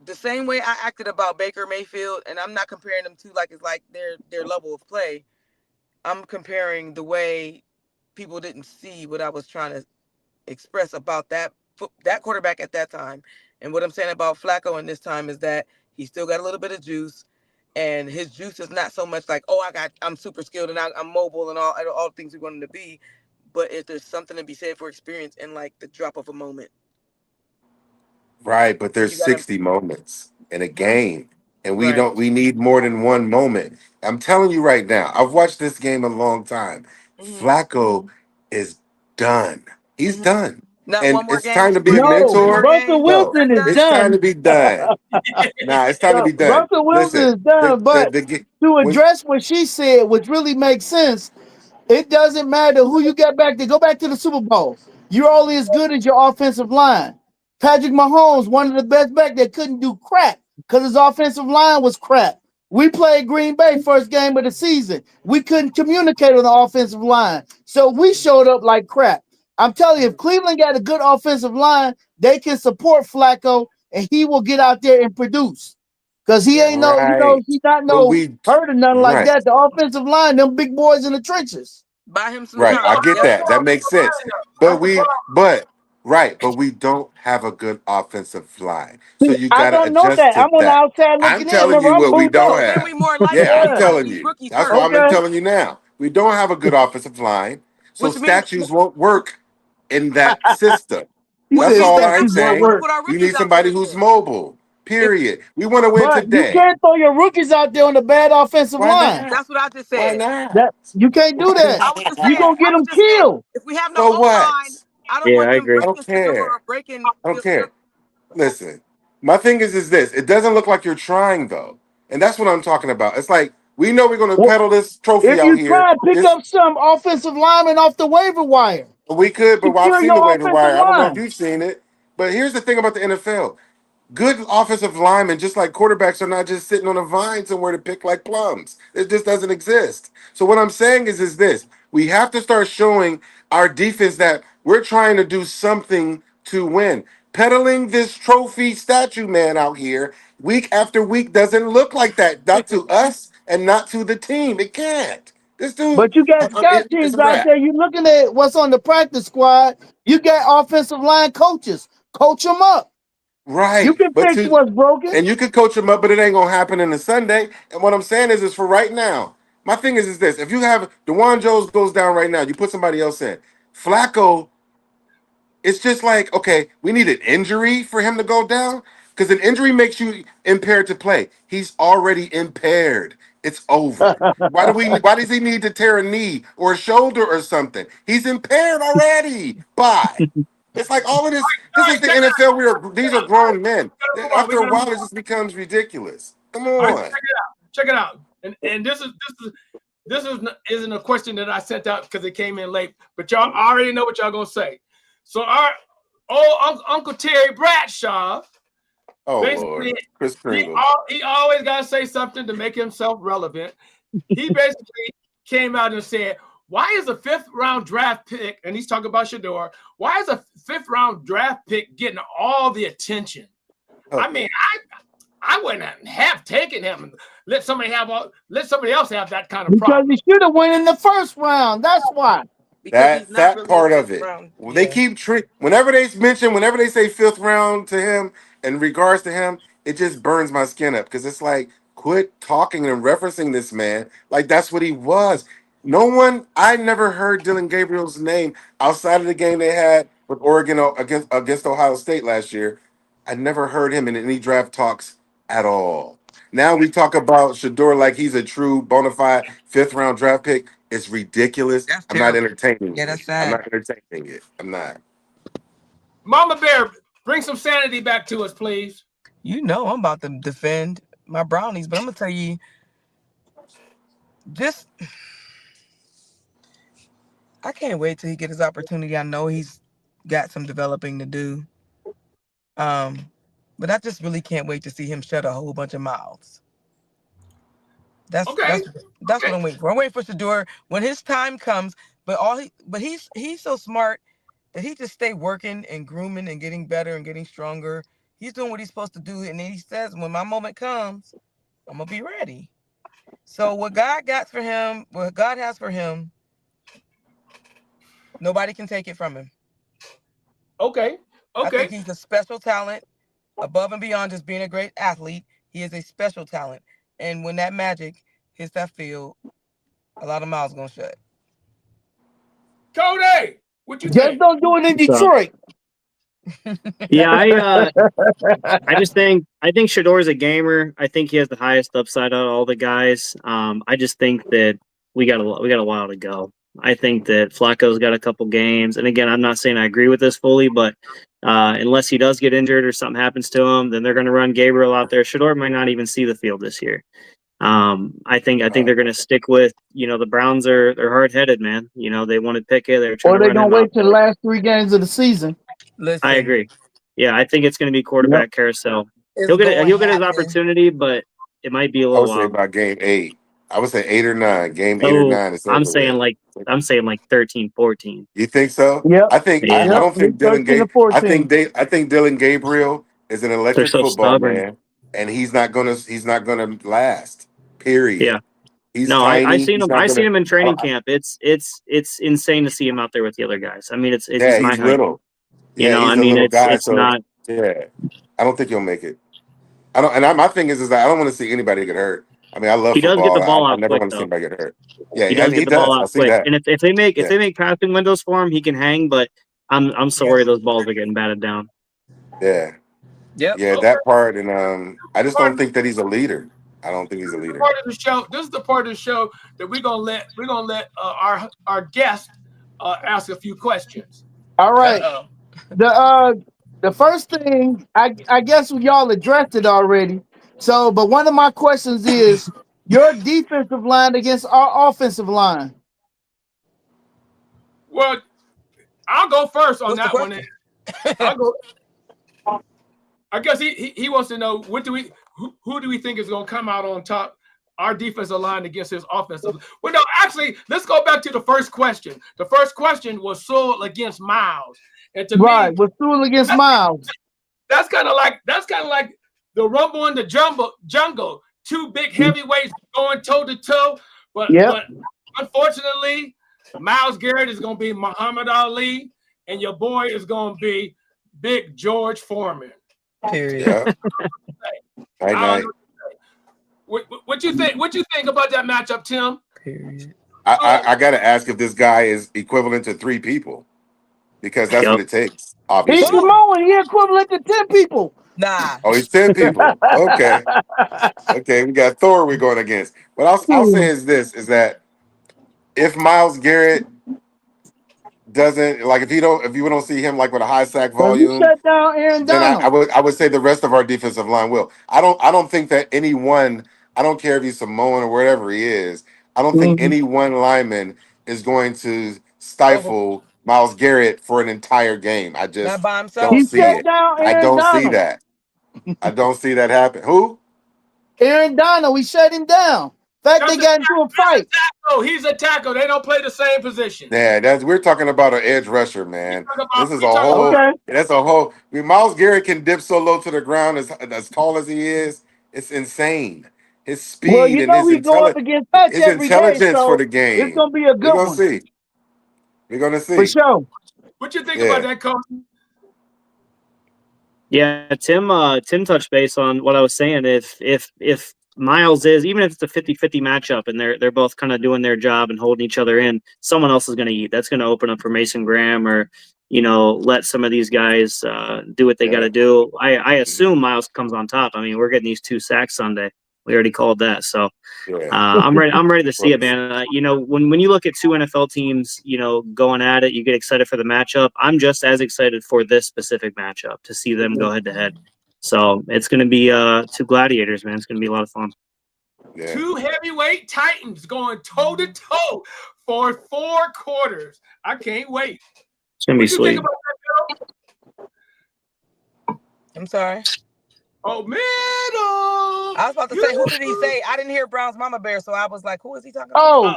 the same way I acted about Baker Mayfield, and I'm not comparing them to it's like their level of play. I'm comparing the way people didn't see what I was trying to express about that that quarterback at that time. And what I'm saying about Flacco in this time is that he still got a little bit of juice, and his juice is not so much like, oh, I'm super skilled and I'm mobile and all the things we want him to be. But if there's something to be said for experience in like the drop of a moment, Right, but there's you got to 60 moments in a game, and right. we need more than one moment. I'm telling you right now, I've watched this game a long time. Hmm. Flacco is done. He's Hmm. done. Not And one more it's game, time to be a Squirty. No, Two more mentor. Russell games. No, Wilson That's is it's done. time to done. be done. Nah, it's time to No, be done. Russell Wilson Listen, is done. But to when address what she said, which really makes sense, it doesn't matter who you get back to. Go back to the Super Bowl. You're only as good as your offensive line. Patrick Mahomes, one of the best back that couldn't do crap because his offensive line was crap. We played Green Bay first game of the season. We couldn't communicate on the offensive line. So we showed up like crap. I'm telling you, if Cleveland got a good offensive line, they can support Flacco and he will get out there and produce. Because he Yeah. ain't no, right, he's not but no we hurt or nothing like right. that. The offensive line, them big boys in the trenches. Buy him some Right, I time. get Yep. that. That makes sense. That's But the we, problem. but right, but we don't have a good offensive line, so See, you I got to don't know adjust that. to I'm on the that. outside I'm looking in. telling Remember, you I'm what we booed don't up. So then have. we more likely Yeah, to I'm Yeah. replace telling these you. rookies That's why first, I'm Okay. telling you now. We don't have a good offensive line, so which means statues won't work in that system. He which That's said means all we I'm statues have to won't saying. work. put our You rookies need out there somebody who's again. mobile. If Period. We want to win But you today. can't throw your rookies out there on the bad offensive Why line. not? that's what I just Why said. not? That you can't do Why that. I was just You're not? saying. gonna I get was them just saying. killed. If we have no So O what? line, I don't Yeah, want I them agree. I don't breaking Shador care. or breaking. I don't care. Listen, my thing is this. It doesn't look like you're trying though, and that's what I'm talking about. It's like we know we're going to Well, peddle this trophy if out you here. try to pick This up some offensive lineman off the waiver wire, we could, but I've secure seen the your waiver offensive wire. I don't know if line. you've seen it, but here's the thing about the NFL: good offensive linemen, just like quarterbacks, are not just sitting on a vine somewhere to pick like plums. It just doesn't exist. So what I'm saying is this: we have to start showing our defense that we're trying to do something to win. Peddling this trophy statue man out here week after week doesn't look like that. Not to us and not to the team. It can't. This dude, But you got scout it's teams a out wrap. there. You're looking at what's on the practice squad. You got offensive line coaches. Coach them up. You Right. can But fix to what's broken. and you could coach them up, but it ain't gonna happen in a Sunday. And what I'm saying is for right now. My thing is this: if you have Dewan Jones goes down right now, you put somebody else in. Flacco, it's just like okay, we need an injury for him to go down because an injury makes you impaired to play. He's already impaired. It's over. Why do we? Why does he need to tear a knee or a shoulder or something? He's impaired already. Bye. It's like all of this. This All is right, the check it out. NFL. These are grown men. We gotta move on. We After a gotta move while, it on. just becomes ridiculous. Come All right, on. check it out. And isn't a question that I sent out because it came in late, but y'all already know what y'all gonna say. So our old Uncle Terry Bradshaw, Oh basically, Lord, Chris Kringle. he always gotta say something to make himself relevant. He basically came out and said, why is a fifth round draft pick, and he's talking about Shador, why is a fifth round draft pick getting all the attention? I mean, I wouldn't have taken him and let somebody else have that kind of Because he problem. should have went in the first round. That's why. Because he's not That really a part of fifth it. round. They Yeah. keep whenever they mention, whenever they say fifth round to him in regards to him, it just burns my skin up because it's like quit talking and referencing this man like that's what he was. No one, I never heard Dylan Gabriel's name outside of the game they had with Oregon against Ohio State last year. I never heard him in any draft talks at all. Now we talk about Shador like he's a true bona fide fifth round draft pick. It's ridiculous. That's I'm not terrible. entertaining Yeah, it. that's I'm sad. not entertaining it. I'm not. Mama Bear, bring some sanity back to us, please. You know I'm about to defend my brownies, but I'm gonna tell you, just I can't wait till he get his opportunity. I know he's got some developing to do. Um, but I just really can't wait to see him shut a whole bunch of mouths. That's Okay, that's that's what okay. I'm waiting for. I'm waiting for Shador when his time comes. But he's so smart that he just stay working and grooming and getting better and getting stronger. He's doing what he's supposed to do, and then he says, when my moment comes, I'm gonna be ready. So what God has for him, nobody can take it from him. Okay. I Okay. think he's a special talent, above and beyond just being a great athlete. He is a special talent, and when that magic hits that field, a lot of mouths gonna shut. Cody, what you Just think? don't do it in So, Detroit. yeah, I think Shador's a gamer. I think he has the highest upside out of all the guys. I just think that we got a while to go. I think that Flacco's got a couple games, and again, I'm not saying I agree with this fully, but unless he does get injured or something happens to him, then they're going to run Gabriel out there. Shador might not even see the field this year. I think they're going to stick with, the Browns they're hard headed, man. They wanted Pickett, they're trying Or to they run gonna him out. wait till the last 3 games of the season. I Listen, agree. Yeah, I think it's going to be quarterback carousel. it's He'll going get his happen. opportunity, but it might be a I little would say while. about game 8. I would say 8 or 9. Game 8 or So 9 is I'm over saying with. like 13, 14. You think so? Yep. Yeah, I Yep. don't think It's 13 to I 14. think Dylan Gabriel is an they're electric so football stubborn. man, and he's not gonna last. Yeah. Period. He's No, I tiny. seen He's him. not I seen gonna. him in I training don't, I, camp. It's insane to see him out there with the other guys. I mean, it's yeah, he's my he's height. little. Yeah, I he's a mean, little guy. it's So not. yeah, I don't think he'll make it. I don't. And my thing is that I don't want to see anybody get hurt. I mean, I love He does get the football. ball I out never quick want to see though. anybody get hurt. Yeah, He does and get he the ball does. I out see quick. that. And if Yeah, they make passing windows for him, he can hang. But I'm so Yeah. worried those balls are getting batted down. yeah, Yep. yeah. Okay. That part, and I just Part don't think that he's a leader. I don't think he's a leader. part of the show. This is the part of the show that we're gonna let our guest ask a few questions. All right. Uh-oh. The first thing I guess y'all addressed it already. So, but one of my questions is your defensive line against our offensive line. Well, I'll go first on What's the that one. question? I'll go. I guess he wants to know who do we think is going to come out on top, our defensive line against his offensive. Well, no, actually, let's go back to the first question. The first question was Sewell against Miles, and to Right, me, with Sewell against Miles. that's kind of like the Rumble in the jungle. Two big heavyweights going toe to toe, but Yep. unfortunately, Miles Garrett is going to be Muhammad Ali, and your boy is going to be Big George Foreman. Period. Yeah. Night, I night. don't know. What you think? What you think about that matchup, Tim? Period. I got to ask if this guy is equivalent to 3 people, because that's what Yep. it takes. He's Obviously. Samoan. He equivalent to 10 people. Nah. Oh, he's 10 people. Okay. Okay, we got Thor we're going against. What I'll say is this: is that if Miles Garrett doesn't if you don't see him like with a high sack So you volume, shut down Aaron then I Donald. would say the rest of our defensive line will. I don't think that anyone. I don't care if he's Samoan or wherever he is. I don't think Mhm. any one lineman is going to Over. stifle Miles Garrett for an entire game. I Not just by don't He himself. see shut it. down I Aaron don't see Donald. that. I don't see that happen. Who? Aaron Donald, we shut him down. In fact, they got into a fight. He's a tackle. They don't play the same position. Yeah, we're talking about an edge rusher, man. This is a We talking whole. about Okay. That's a whole. I mean, Miles Garrett can dip so low to the ground as tall as he is. It's insane. His Well, speed and we go up against Patch his every day, intelligence for so the it's game. gonna be a We're good gonna one see. We're gonna for see. sure. what you think Yeah. about that, coach? Yeah, Tim touched base on what I was saying. If Miles is, even if it's a 50-50 matchup and they're both kind of doing their job and holding each other in, someone else is going to eat. That's going to open up for Mason Graham, or let some of these guys do what they got Yeah. to do. I assume Miles comes on top. I mean, we're getting these 2 sacks Sunday. We already called that, so Yeah. I'm ready to see it, man. When you look at 2 NFL teams, going at it, you get excited for the matchup. I'm just as excited for this specific matchup to see them go head to head. So it's going to be 2 gladiators, man. It's going to be a lot of fun. Yeah. 2 heavyweight titans going toe to toe for 4 quarters. I can't wait. It's going to be What you think sweet. about that, Bill? I'm sorry. Oh, middle. I was about to say, who did he say? I didn't hear Brown's Mama Bear, so I was like, who is he talking about? Oh,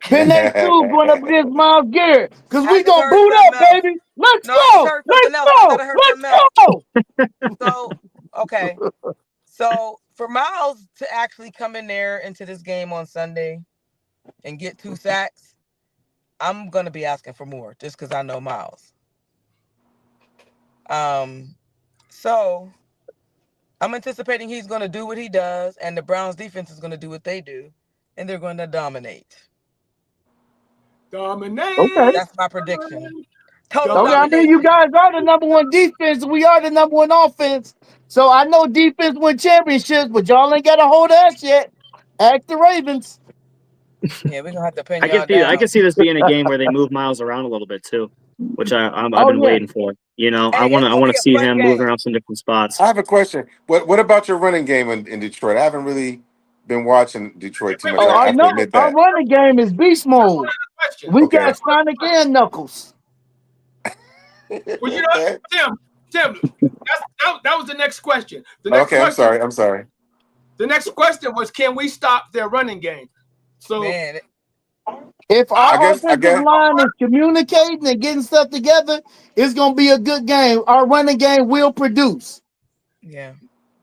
Penay 2 going up against Miles Garrett. Because I we just gonna heard boot up, something else. baby. Let's No, I go. just heard Let's something else. I thought I go. heard something Let's go. So, okay. So for Miles to actually come in there into this game on Sunday and get 2 sacks, I'm gonna be asking for more just because I know Miles. So I'm anticipating he's going to do what he does, and the Browns defense is going to do what they do, and they're going to dominate. Okay. That's my prediction. Total Okay, I mean, you domination. guys are the number one defense. We are the number one offense. So I know defense win championships, but y'all ain't got a hold of us yet. Ask the Ravens. Yeah, we're gonna have to pin I y'all can down. see this being a game where they move Miles around a little bit too, which I've Oh been yeah. waiting for. You know, Hey, I it's gonna want be to a see fun him moving game. around some different spots. I have a question. What about your running game in Detroit? I haven't really been watching Detroit too much. Oh, I I have to know. admit Our that. running game is beast mode. We Okay. got Sonic and Knuckles. Well, you know, Okay. Tim, that was the next question. The next Okay. I'm question. sorry. I'm sorry. The next question was, can we stop their running game? So Man, If I our guess. I offensive guess. line is communicating and getting stuff together, it's gonna be a good game. Our running game will produce. yeah.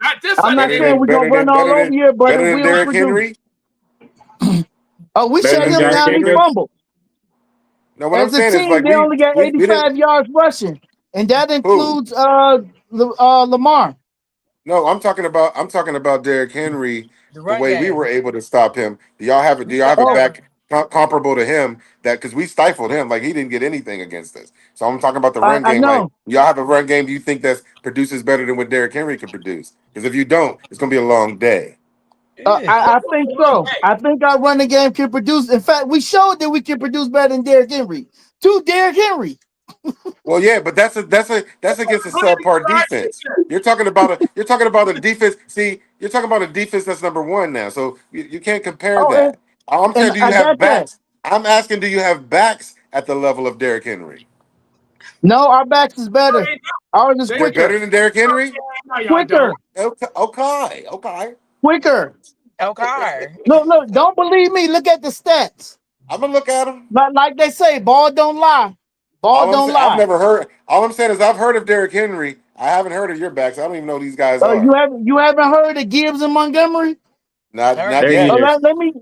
not this I'm not Sunday. saying we're gonna run all over you, but it Better than will Derrick produce. Henry. Oh, we Better shut than him Derrick down. He Henry. fumbled. No, what I'm As a saying is team, like they only got we didn't. 85 yards rushing, and that Who? includes Lamar. No, I'm talking about Derrick Henry. The The run way we game. were able to stop him. Do y'all have We a stopped Oh, everything. back comparable to him? That because we stifled him, like he didn't get anything against us. So I'm talking about the run I game. Like know. y'all have a run game. Do you think that produces better than what Derrick Henry could produce? Because if you don't, it's gonna be a long day. Yeah. I think so. I think our running game can produce. In fact, we showed that we can produce better than Derrick Henry. To Derrick Henry. Well, yeah, but that's against a subpar defense. You're talking about a defense. See, you're talking about a defense that's number one now. So you can't compare Oh, that. I'm and saying, do you I have got that. backs? I'm asking, do you have backs at the level of Derrick Henry? No, our backs is better. Ours is They're better quicker. than Derrick Henry. No, y'all Quicker. don't. Okay, okay, okay. Quicker. Okay. Look, don't believe me. Look at the stats. I'm gonna look at him. But like they say, ball don't lie. Ball All I'm don't saying, I've lie. never heard. All I'm saying is I've heard of Derrick Henry. I haven't heard of your backs. I don't even know who these guys You are. haven't heard of Gibbs and Montgomery? Heard Not of They're yet. Oh, eaters.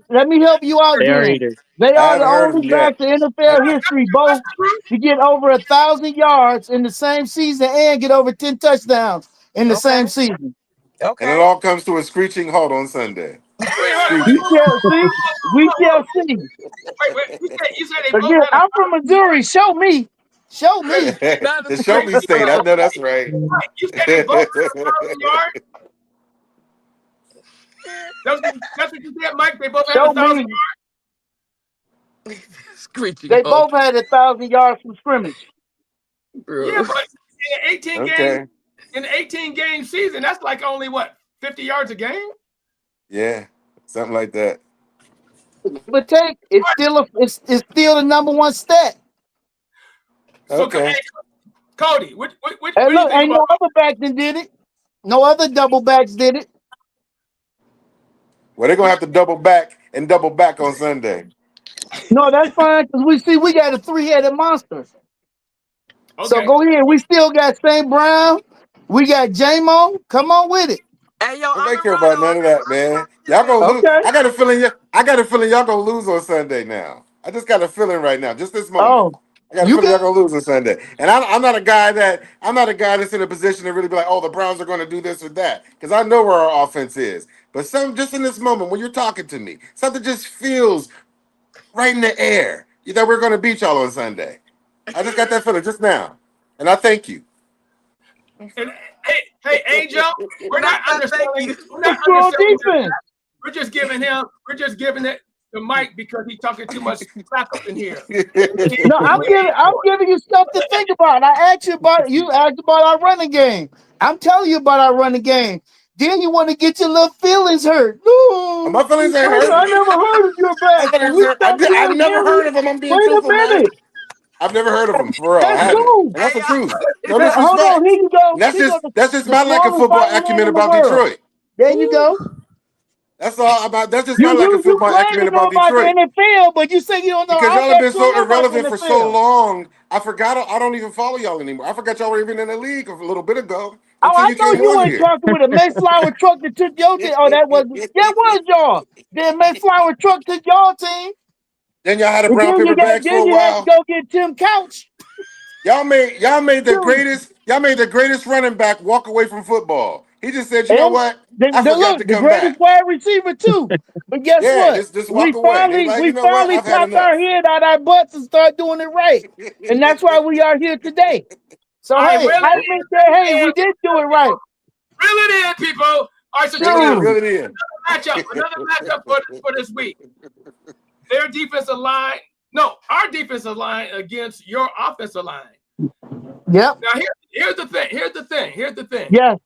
let me help you out They are then. eaters. They I are the haven't heard of only them yet. backs in NFL history both to get over 1,000 yards in the same season and get over 10 touchdowns in the Okay. same season. And it Okay. all comes to a screeching halt on Sunday. We Screeching. shall see. We shall see. Wait. You said they both Again, had a I'm from Missouri. Show me. Show me. That is The show me crazy. state. I know that's right. You said they both had 1,000 yards. That's what you said, Mike. They both had Show 1,000 me. yards. Screeching. They Hulk. both had 1,000 yards from scrimmage. Bro. Yeah, but in an 18 Okay. game, in an 18 game season, that's like only what 50 yards a game. Yeah, something like that. But it's still the number one stat. So, Okay. hey, Cody, what And do you look, think ain't about? no other back that did it. No other double backs did it. Well, they're gonna have to double back on Sunday. No, that's fine because we got a 3-headed monster. So Okay, go ahead. We still got St. Brown. We got J-Mo. Come on with it. Hey, yo, Nobody I'm care about none of that, man. Y'all gonna lose. Okay. I got a feeling y'all gonna lose on Sunday now. I just got a feeling right now, just this moment. Oh, I got a you feeling y'all can. gonna lose on Sunday. And I'm not a guy that's in a position to really be like, oh, the Browns are gonna do this or that. Because I know where our offense is. But just in this moment when you're talking to me, something just feels right in the air that we're gonna beat y'all on Sunday. I just got that feeling just now. And I thank you. and hey, Angel, we're not Thank underselling. you. We're not Strong underselling. defense. We're just giving it to Mike because he's talking too much crap up in here. No, I'm giving you stuff to think about. I asked you about You asked about our running game. I'm telling you about our running game. Then you want to get your little feelings hurt. No, My feelings ain't hurt. I never heard of your My back. When feelings we hurt. stopped I've Derrick never Henry, heard of him. I'm being wait a truthful, man. minute. I've never heard of him for real. I That's haven't, cool. and that's the Hey, truth. No Hold on, disrespect. here you go. And that's Here you go. just The my lack of slowest football fighting man acumen in the about world. Detroit. There you go. That's all about. That's just my lack You of football claim acumen to know about about the Detroit. NFL, but you say you don't know. Because I y'all have bet been you don't so know about the irrelevant for so NFL. long. I forgot. I don't even follow y'all anymore. I forgot y'all were even in the league a little bit ago Oh, until I you know came you on weren't here. talking with a Mayflower truck that took your team. Oh, that was y'all. Then Mayflower truck took y'all team. Then y'all had a And brown paper bags for a then you had to while. go get Tim Couch. Y'all made the greatest Y'all made the greatest running back walk away from football. He just said, you know And what? I forgot to look, the come greatest back. wide receiver too. But guess Yeah, what? just walk away. They like, you We know what? finally I've had popped our enough. head out our butts and started doing it right. And that's why we are here today. So All right, hey, I admit that hey, we did do it right. Reel it in, people. All right, so check Reel it it out. in, reel it in. Another matchup for this week. Their defensive line, no, our defensive line against your offensive line. Yep. Now here's the thing. Yes.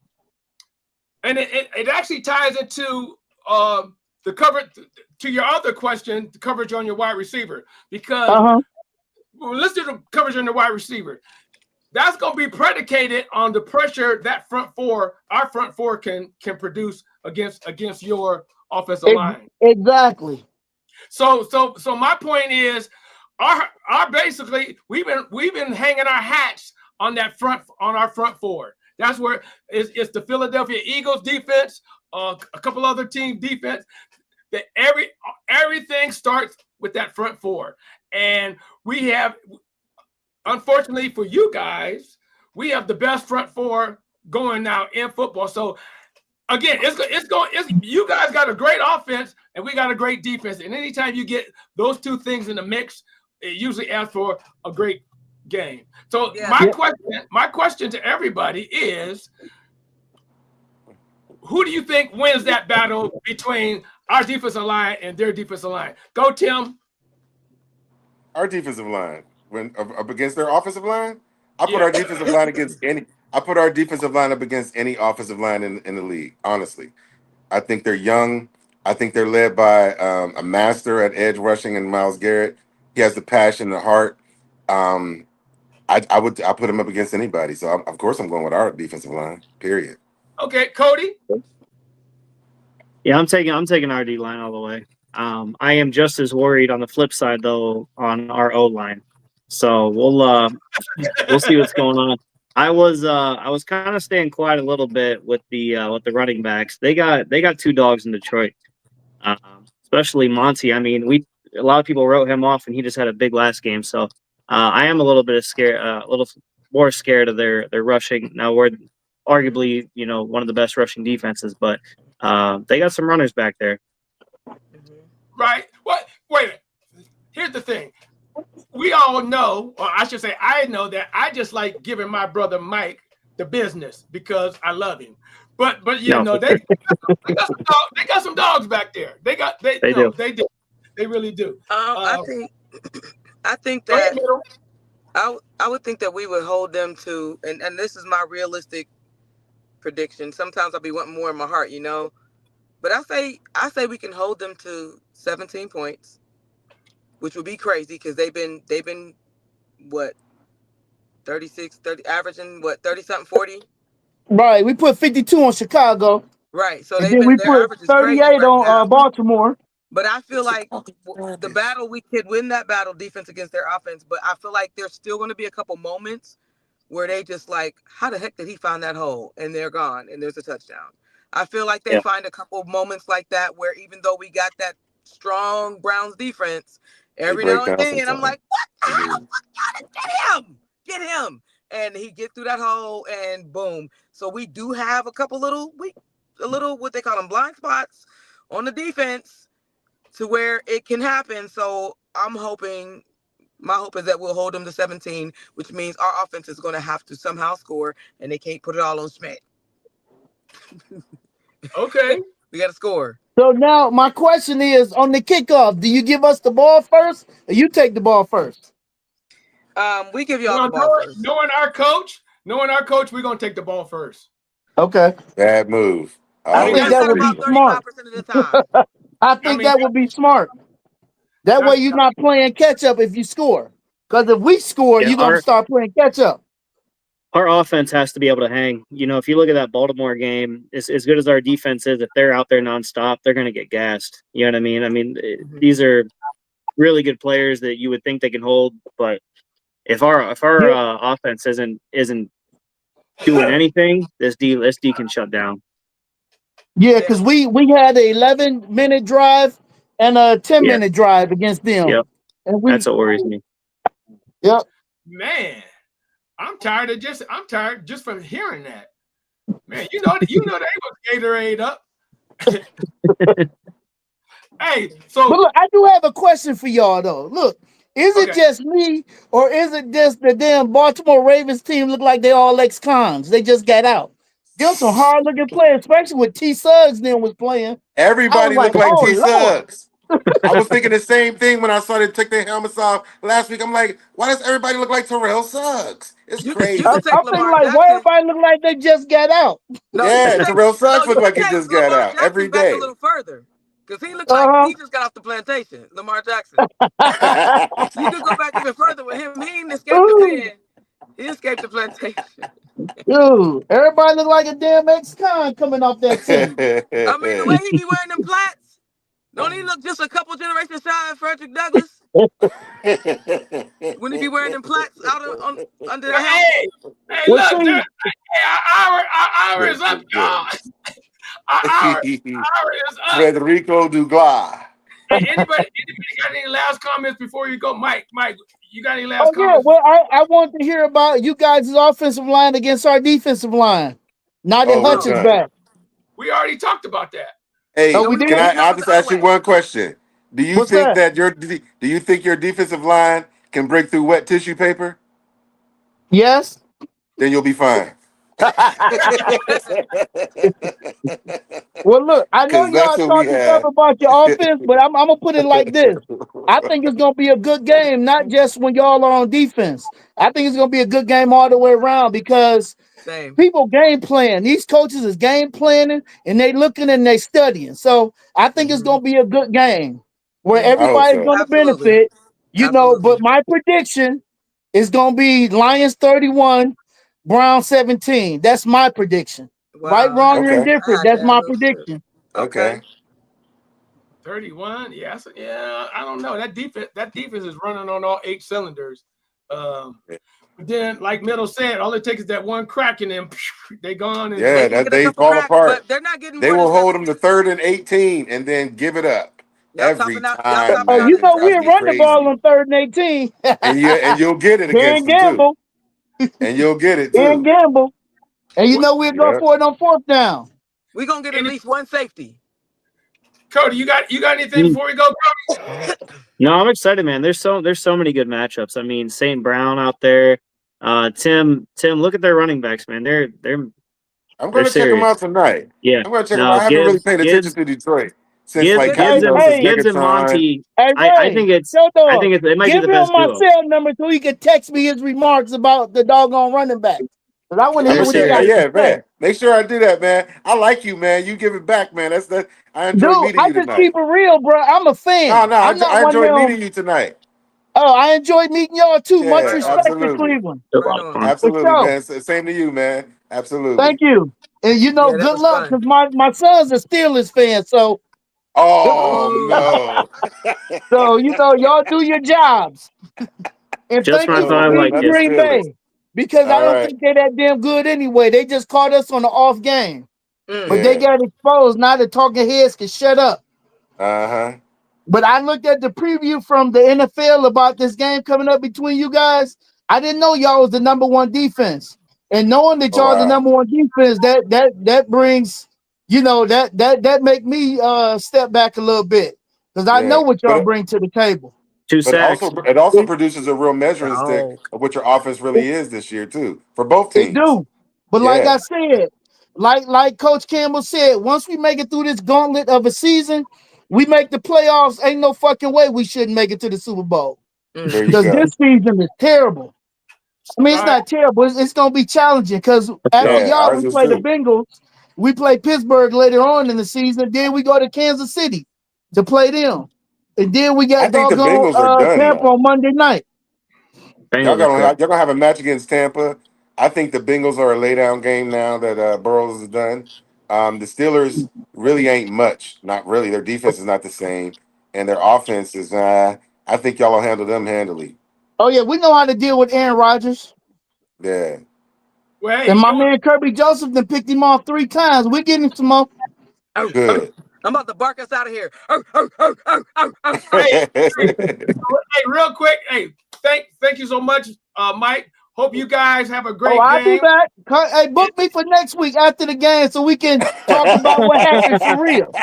And it actually ties into the coverage to your other question, the coverage on your wide receiver, because let's do the coverage on the wide receiver. That's going to be predicated on the pressure that our front four can produce against your offensive line. Exactly. So my point is, our basically we've been hanging our hats on our front four. That's where it's the Philadelphia Eagles defense, a couple other team defense. That everything starts with that front four, and we have, unfortunately for you guys, we have the best front four going now in football. So again, you guys got a great offense and we got a great defense. And anytime you get those two things in the mix, it usually adds for a great game. So my question to everybody is, who do you think wins that battle between our defensive line and their defensive line? Go, Tim. Our defensive line, when up against their offensive line, I put our defensive line against any. I put our defensive line up against any offensive line in the league. Honestly, I think they're young. I think they're led by a master at edge rushing in Myles Garrett. He has the passion, the heart. I put him up against anybody. So of course I'm going with our defensive line. Period. Okay, Cody. Yeah, I'm taking our D line all the way. I am just as worried on the flip side though on our O line. So we'll see what's going on. I was kind of staying quiet a little bit with the running backs. They got two dogs in Detroit, especially Monty. I mean, a lot of people wrote him off, and he just had a big last game. So I am a little bit scared, a little more scared of their rushing. Now we're arguably one of the best rushing defenses, but they got some runners back there. Right. What? Wait. Here's the thing. We all know, or I should say, I know that I just like giving my brother Mike the business because I love him. But they got some dogs back there. They do. They really do. I think that I would think that we would hold them to, and this is my realistic prediction. Sometimes I'll be wanting more in my heart, but I say we can hold them to 17 points, which would be crazy because they've been what 36, 30, averaging what 30 something 40. Right, we put 52 on Chicago. Right, so we put 38 on Baltimore. But I feel like the battle, we could win that battle defense against their offense, but I feel like there's still going to be a couple moments where they just like, how the heck did he find that hole? And they're gone, and there's a touchdown. I feel like they find a couple moments like that where even though we got that strong Browns defense, every now and then I'm like, what the hell? Get him. And he get through that hole and boom. So we do have a couple little what they call them blind spots on the defense to where it can happen. So I'm hoping, my hope is that we'll hold them to 17, which means our offense is going to have to somehow score and they can't put it all on Schmidt. Okay. We got to score. So now my question is, on the kickoff, do you give us the ball first or you take the ball first? We give y'all the ball first. Knowing our coach, we're going to take the ball first. Okay. Bad move. I think that would be smart. Of the time. I think that would be smart. That way you're not playing catch up if you score. Because if we score, you're going to start playing catch up. Our offense has to be able to hang. If you look at that Baltimore game, as good as our defense is, if they're out there nonstop, they're going to get gassed. You know what I mean? I mean, these are really good players that you would think they can hold, but if our offense isn't doing anything, this D can shut down. Yeah, because we had an 11-minute drive and a 10-minute drive against them. Yep. And that's what worries me. Yep. Man. I'm tired just from hearing that. Man, you know they was Gatorade up. Hey, so But look, I do have a question for y'all though. Look, is it just me or is it just the damn Baltimore Ravens team look like they all ex-cons? They just got out. Them some hard looking players, especially with T Suggs then was playing. Everybody like, look like oh, T Lord. Suggs. I was thinking the same thing when I saw them take their helmets off last week. I'm like, why does everybody look like Terrell Suggs? It's You crazy. can I'm take thinking Lamar like, why Jackson. everybody look like they just got out? No, Yeah, you can Terrell Suggs take, look like he take just got Lamar out Jackson every back a day. little further. Because he looked like he just got off the plantation, Lamar Jackson. You could go back even further with him. He didn't escape the pen. He escaped the plantation. Dude, everybody look like a damn ex-con coming off that team. I mean, the way he be wearing them plaits, don't he look just a couple generations shy of Frederick Douglass? When he be wearing them plaits out under the helmet? Hey, Well, look, see, our hour is up, y'all. Our hour is up. Federico Douglas. Hey, anybody got any last comments before you go? Mike, you got any last oh yeah, comments? well, I want to hear about you guys' offensive line against our defensive line. Now that Oh, Hutch is we're done. back. We already talked about that. Hey, Oh, we did? I'll just ask you one question. Do you What's think that? do you think your defensive line can break through wet tissue paper? Yes. Then you'll be fine. Well, look, I know Because that's y'all what we talking stuff have. about your offense, but I'm gonna put it like this. I think it's gonna be a good game, not just when y'all are on defense. I think it's gonna be a good game all the way around because Same. people game plan. These coaches is game planning and they looking and they studying. So I think it's gonna be a good game where I hope everybody's so. gonna Absolutely. benefit. You know, Absolutely. but my prediction is gonna be Lions 31, Brown 17. That's my prediction. Right, Wow. wrong, or Okay. indifferent. I had That's that my little shit. prediction. Okay. 31, yeah, I don't know. That defense is running on all 8 cylinders. But then, like Middle said, all it takes is that one crack and then they gone. And Yeah, Get a they couple fall cracks, apart. but they're not getting They more will than hold them to 3rd and 18 and then give it up Y'all every topping out. Y'all time, topping Oh, out you man. in know That's we'll be run the ball crazy. on 3rd and 18. And you'll get it Dan against them too. Gamble. And you'll get it Dan too. Gamble. And you know we'll go Yeah. for it on 4th down. We're gonna get at least one safety. Cody, you got anything before we go, Cody? No, I'm excited, man. There's so many good matchups. I mean, St. Brown out there, Tim. Look at their running backs, man. They're I'm going to check them serious. out tonight. Yeah. I'm going to check them No, out. I haven't really paid attention to Detroit since like Gibbs and Casinos, Gibbs and Megatron. Monty. Hey, Ray, I think it might be give the him best my duo. cell number so he could text me his remarks about the doggone running back. Because I want to I'm hear gonna what he share. got Yeah, to say. man. Make sure I do that, man. I like you, man. You give it back, man. That's that. I enjoyed Dude, meeting I you just tonight. keep it real, bro. I'm a fan. No, I'm not I one of enjoyed them. meeting you tonight. Oh, I enjoyed meeting y'all too. Much Yeah, Right on. respect to absolutely, Cleveland. They're a Right lot of on. fun. For absolutely, sure. man. Same to you, man. Absolutely. Thank you. And you know, Yeah, that good was luck fun. because my son's a Steelers fan. So Oh Ooh. no. you know, y'all do your jobs. And Just thank when I you thought for I Oh, liked beating you. another Green Steelers. Bay. Because I All don't right. think they're that damn good anyway. They just caught us on the off game. But they Yeah. got exposed. Now the talking heads can shut up. Uh-huh. But I looked at the preview from the NFL about this game coming up between you guys. I didn't know y'all was the number one defense. And knowing that Oh y'all the wow. number one defense, that brings, you know, that make me step back a little bit. Because I know Yeah. what y'all bring to the table. 2 But sacks. it also produces a real measuring stick Dog. of what your offense really is this year too, for both It teams. do. But like Yeah. I said, like Coach Campbell said, once we make it through this gauntlet of a season, we make the playoffs. Ain't no fucking way we shouldn't make it to the Super Bowl. There you Because go. this season is terrible. I mean, it's All right. not terrible. It's going to be challenging because after Yeah, y'all, ours we is play the too. Bengals. We play Pittsburgh later on in the season. Then we go to Kansas City to play them. And then we I got think the doggone Bengals are done Tampa though. on Monday night. Bengals are cooked. Y'all gonna have a match against Tampa. I think the Bengals are a lay down game now that Burrows is done. The Steelers really ain't much. Not really. Their defense is not the same, and their offense is. I think y'all will handle them handily. Oh, yeah, we know how to deal with Aaron Rodgers. Yeah. Well, hey, And you my know what? man Kirby Joseph then picked him off 3 times. We're getting some more. Good. I'm about to bark us out of here. Arr, arr, arr, arr, arr, arr. Hey, real quick. Hey, thank you so much, Mike. Hope you guys have a great Oh, I'll be game. back. Hey, book me for next week after the game so we can talk about what happened for real.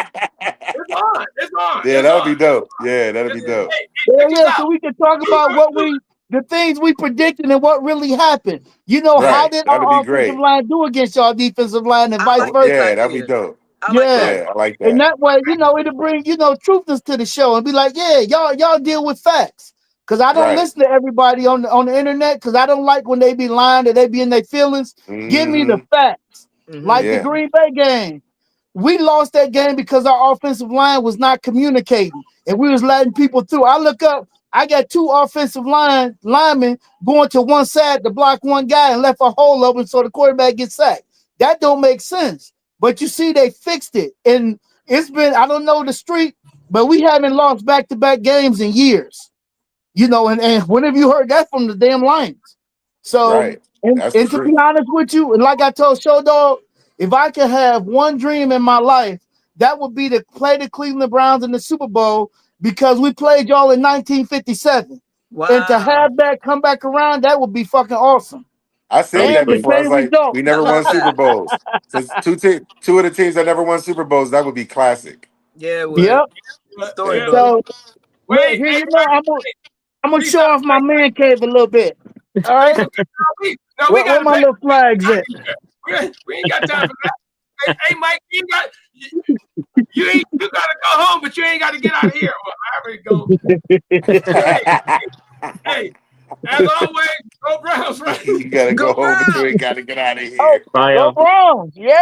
It's on. It's on. Yeah, It's that'll on. be dope. Yeah, that'll be Hey, dope. Yeah, check this yeah, out. so we can talk about the things we predicted and what really happened. You know, how Right. did That'll be our offensive great. line do against y'all defensive line and I vice like versa? this Yeah, that'll be idea. dope. I like Yeah. that. Yeah, I like And that. that way, you know, it'll bring, you know, truthness to the show and be like, yeah, y'all deal with facts. Cause I don't Right. listen to everybody on the internet because I don't like when they be lying or they be in their feelings. Give me the Hmm. facts. Like the Yeah. Green Bay game. We lost that game because our offensive line was not communicating and we was letting people through. I look up, I got two offensive linemen going to one side to block one guy and left a hole open so the quarterback gets sacked. That don't make sense. But you see, they fixed it. And it's been, I don't know the street, but we haven't lost back-to-back games in years. You know, and when have you heard that from the damn Lions? So, Right. and That's the to be truth. honest with you, and like I told Show Dog, if I could have one dream in my life, that would be to play the Cleveland Browns in the Super Bowl because we played y'all in 1957. Wow. And to have that come back around, that would be fucking awesome. I said And that the before. I was same like, result. we I never won love Super that. Bowls. Since two of the teams that never won Super Bowls, that would be classic. Yeah, it would. Yep. Storybook. So look, Wait, here hey, you know, I'm gonna show off my man cave a little bit. All right. no, we Where got my little flags at? we ain't got time for that. Hey, Mike, you gotta go home, but you ain't gotta get out of here. Well, however it goes. Hey, as always, go Browns, right? You gotta Go go home, but you Browns! ain't gotta get out of Oh, here. Bye, go y'all. Browns. Yeah.